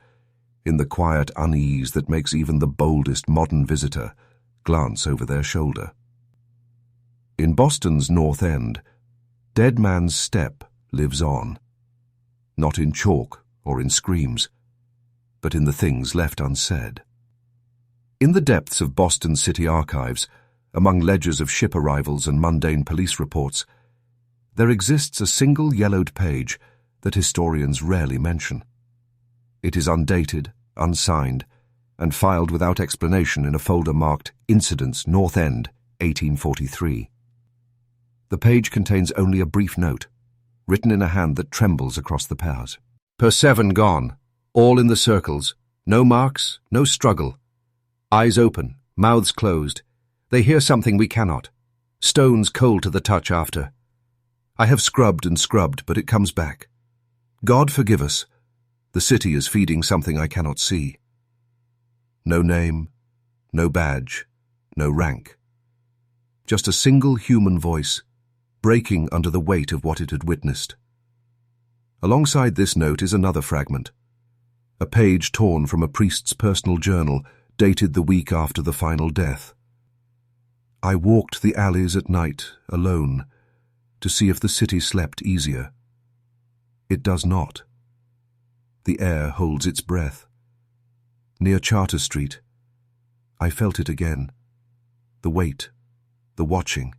in the quiet unease that makes even the boldest modern visitor glance over their shoulder. In Boston's North End, Dead Man's Step lives on, not in chalk or in screams, but in the things left unsaid. In the depths of Boston city archives, among ledgers of ship arrivals and mundane police reports, there exists a single yellowed page that historians rarely mention. It is undated, unsigned, and filed without explanation in a folder marked Incidents, North End, 1843. The page contains only a brief note, written in a hand that trembles across the page. Per 7 gone, all in the circles, no marks, no struggle. Eyes open, mouths closed. They hear something we cannot. Stones cold to the touch after. I have scrubbed and scrubbed, but it comes back. God forgive us. The city is feeding something I cannot see. No name, no badge, no rank. Just a single human voice, breaking under the weight of what it had witnessed. Alongside this note is another fragment, a page torn from a priest's personal journal dated the week after the final death. I walked the alleys at night, alone, to see if the city slept easier. It does not. The air holds its breath. Near Charter Street, I felt it again, the weight, the watching.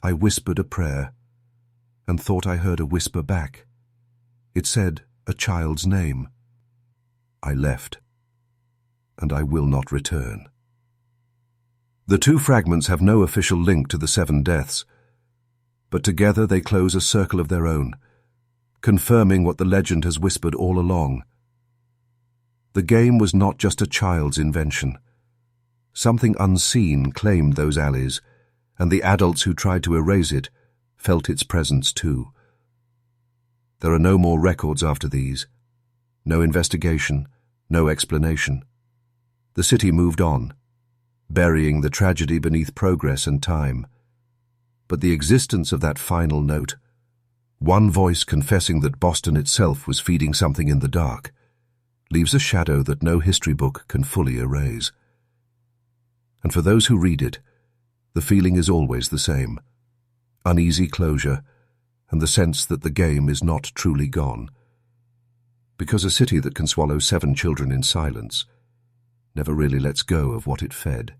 I whispered a prayer, and thought I heard a whisper back. It said a child's name. I left, and I will not return. The two fragments have no official link to the 7 deaths, but together they close a circle of their own, confirming what the legend has whispered all along. The game was not just a child's invention. Something unseen claimed those alleys, and the adults who tried to erase it felt its presence too. There are no more records after these, no investigation, no explanation. The city moved on, burying the tragedy beneath progress and time. But the existence of that final note, one voice confessing that Boston itself was feeding something in the dark, leaves a shadow that no history book can fully erase. And for those who read it, the feeling is always the same: uneasy closure and the sense that the game is not truly gone. Because a city that can swallow 7 children in silence never really lets go of what it fed.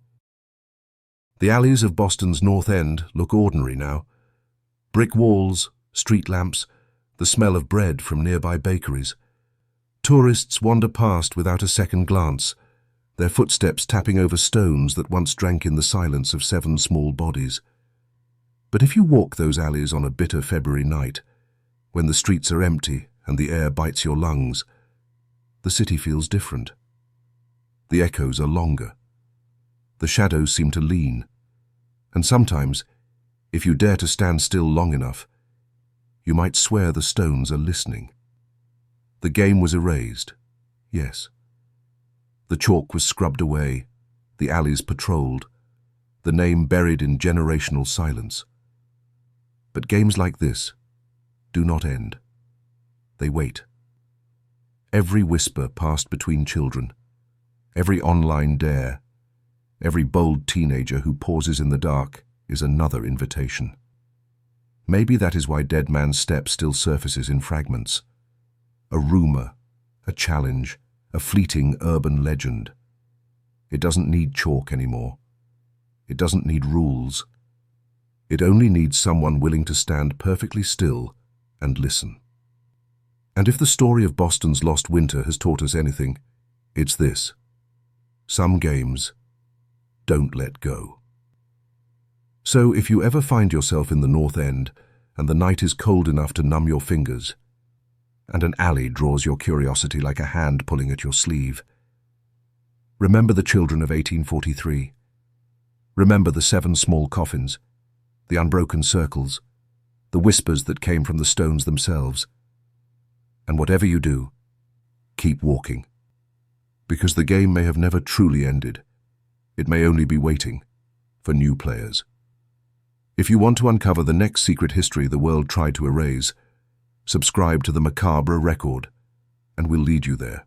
The alleys of Boston's North End look ordinary now. Brick walls, street lamps, the smell of bread from nearby bakeries. Tourists wander past without a second glance, their footsteps tapping over stones that once drank in the silence of 7 small bodies. But if you walk those alleys on a bitter February night, when the streets are empty and the air bites your lungs, the city feels different. The echoes are longer. The shadows seem to lean. And sometimes, if you dare to stand still long enough, you might swear the stones are listening. The game was erased, yes. The chalk was scrubbed away, the alleys patrolled, the name buried in generational silence. But games like this do not end. They wait. Every whisper passed between children, every online dare, every bold teenager who pauses in the dark is another invitation. Maybe that is why Dead Man's Step still surfaces in fragments. A rumor, a challenge, a fleeting urban legend. It doesn't need chalk anymore. It doesn't need rules. It only needs someone willing to stand perfectly still and listen. And if the story of Boston's lost winter has taught us anything, it's this. Some games don't let go. So if you ever find yourself in the North End and the night is cold enough to numb your fingers, and an alley draws your curiosity like a hand pulling at your sleeve, remember the children of 1843. Remember the 7 small coffins, the unbroken circles, the whispers that came from the stones themselves. And whatever you do, keep walking. Because the game may have never truly ended. It may only be waiting for new players. If you want to uncover the next secret history the world tried to erase, subscribe to the Macabre record, and we'll lead you there.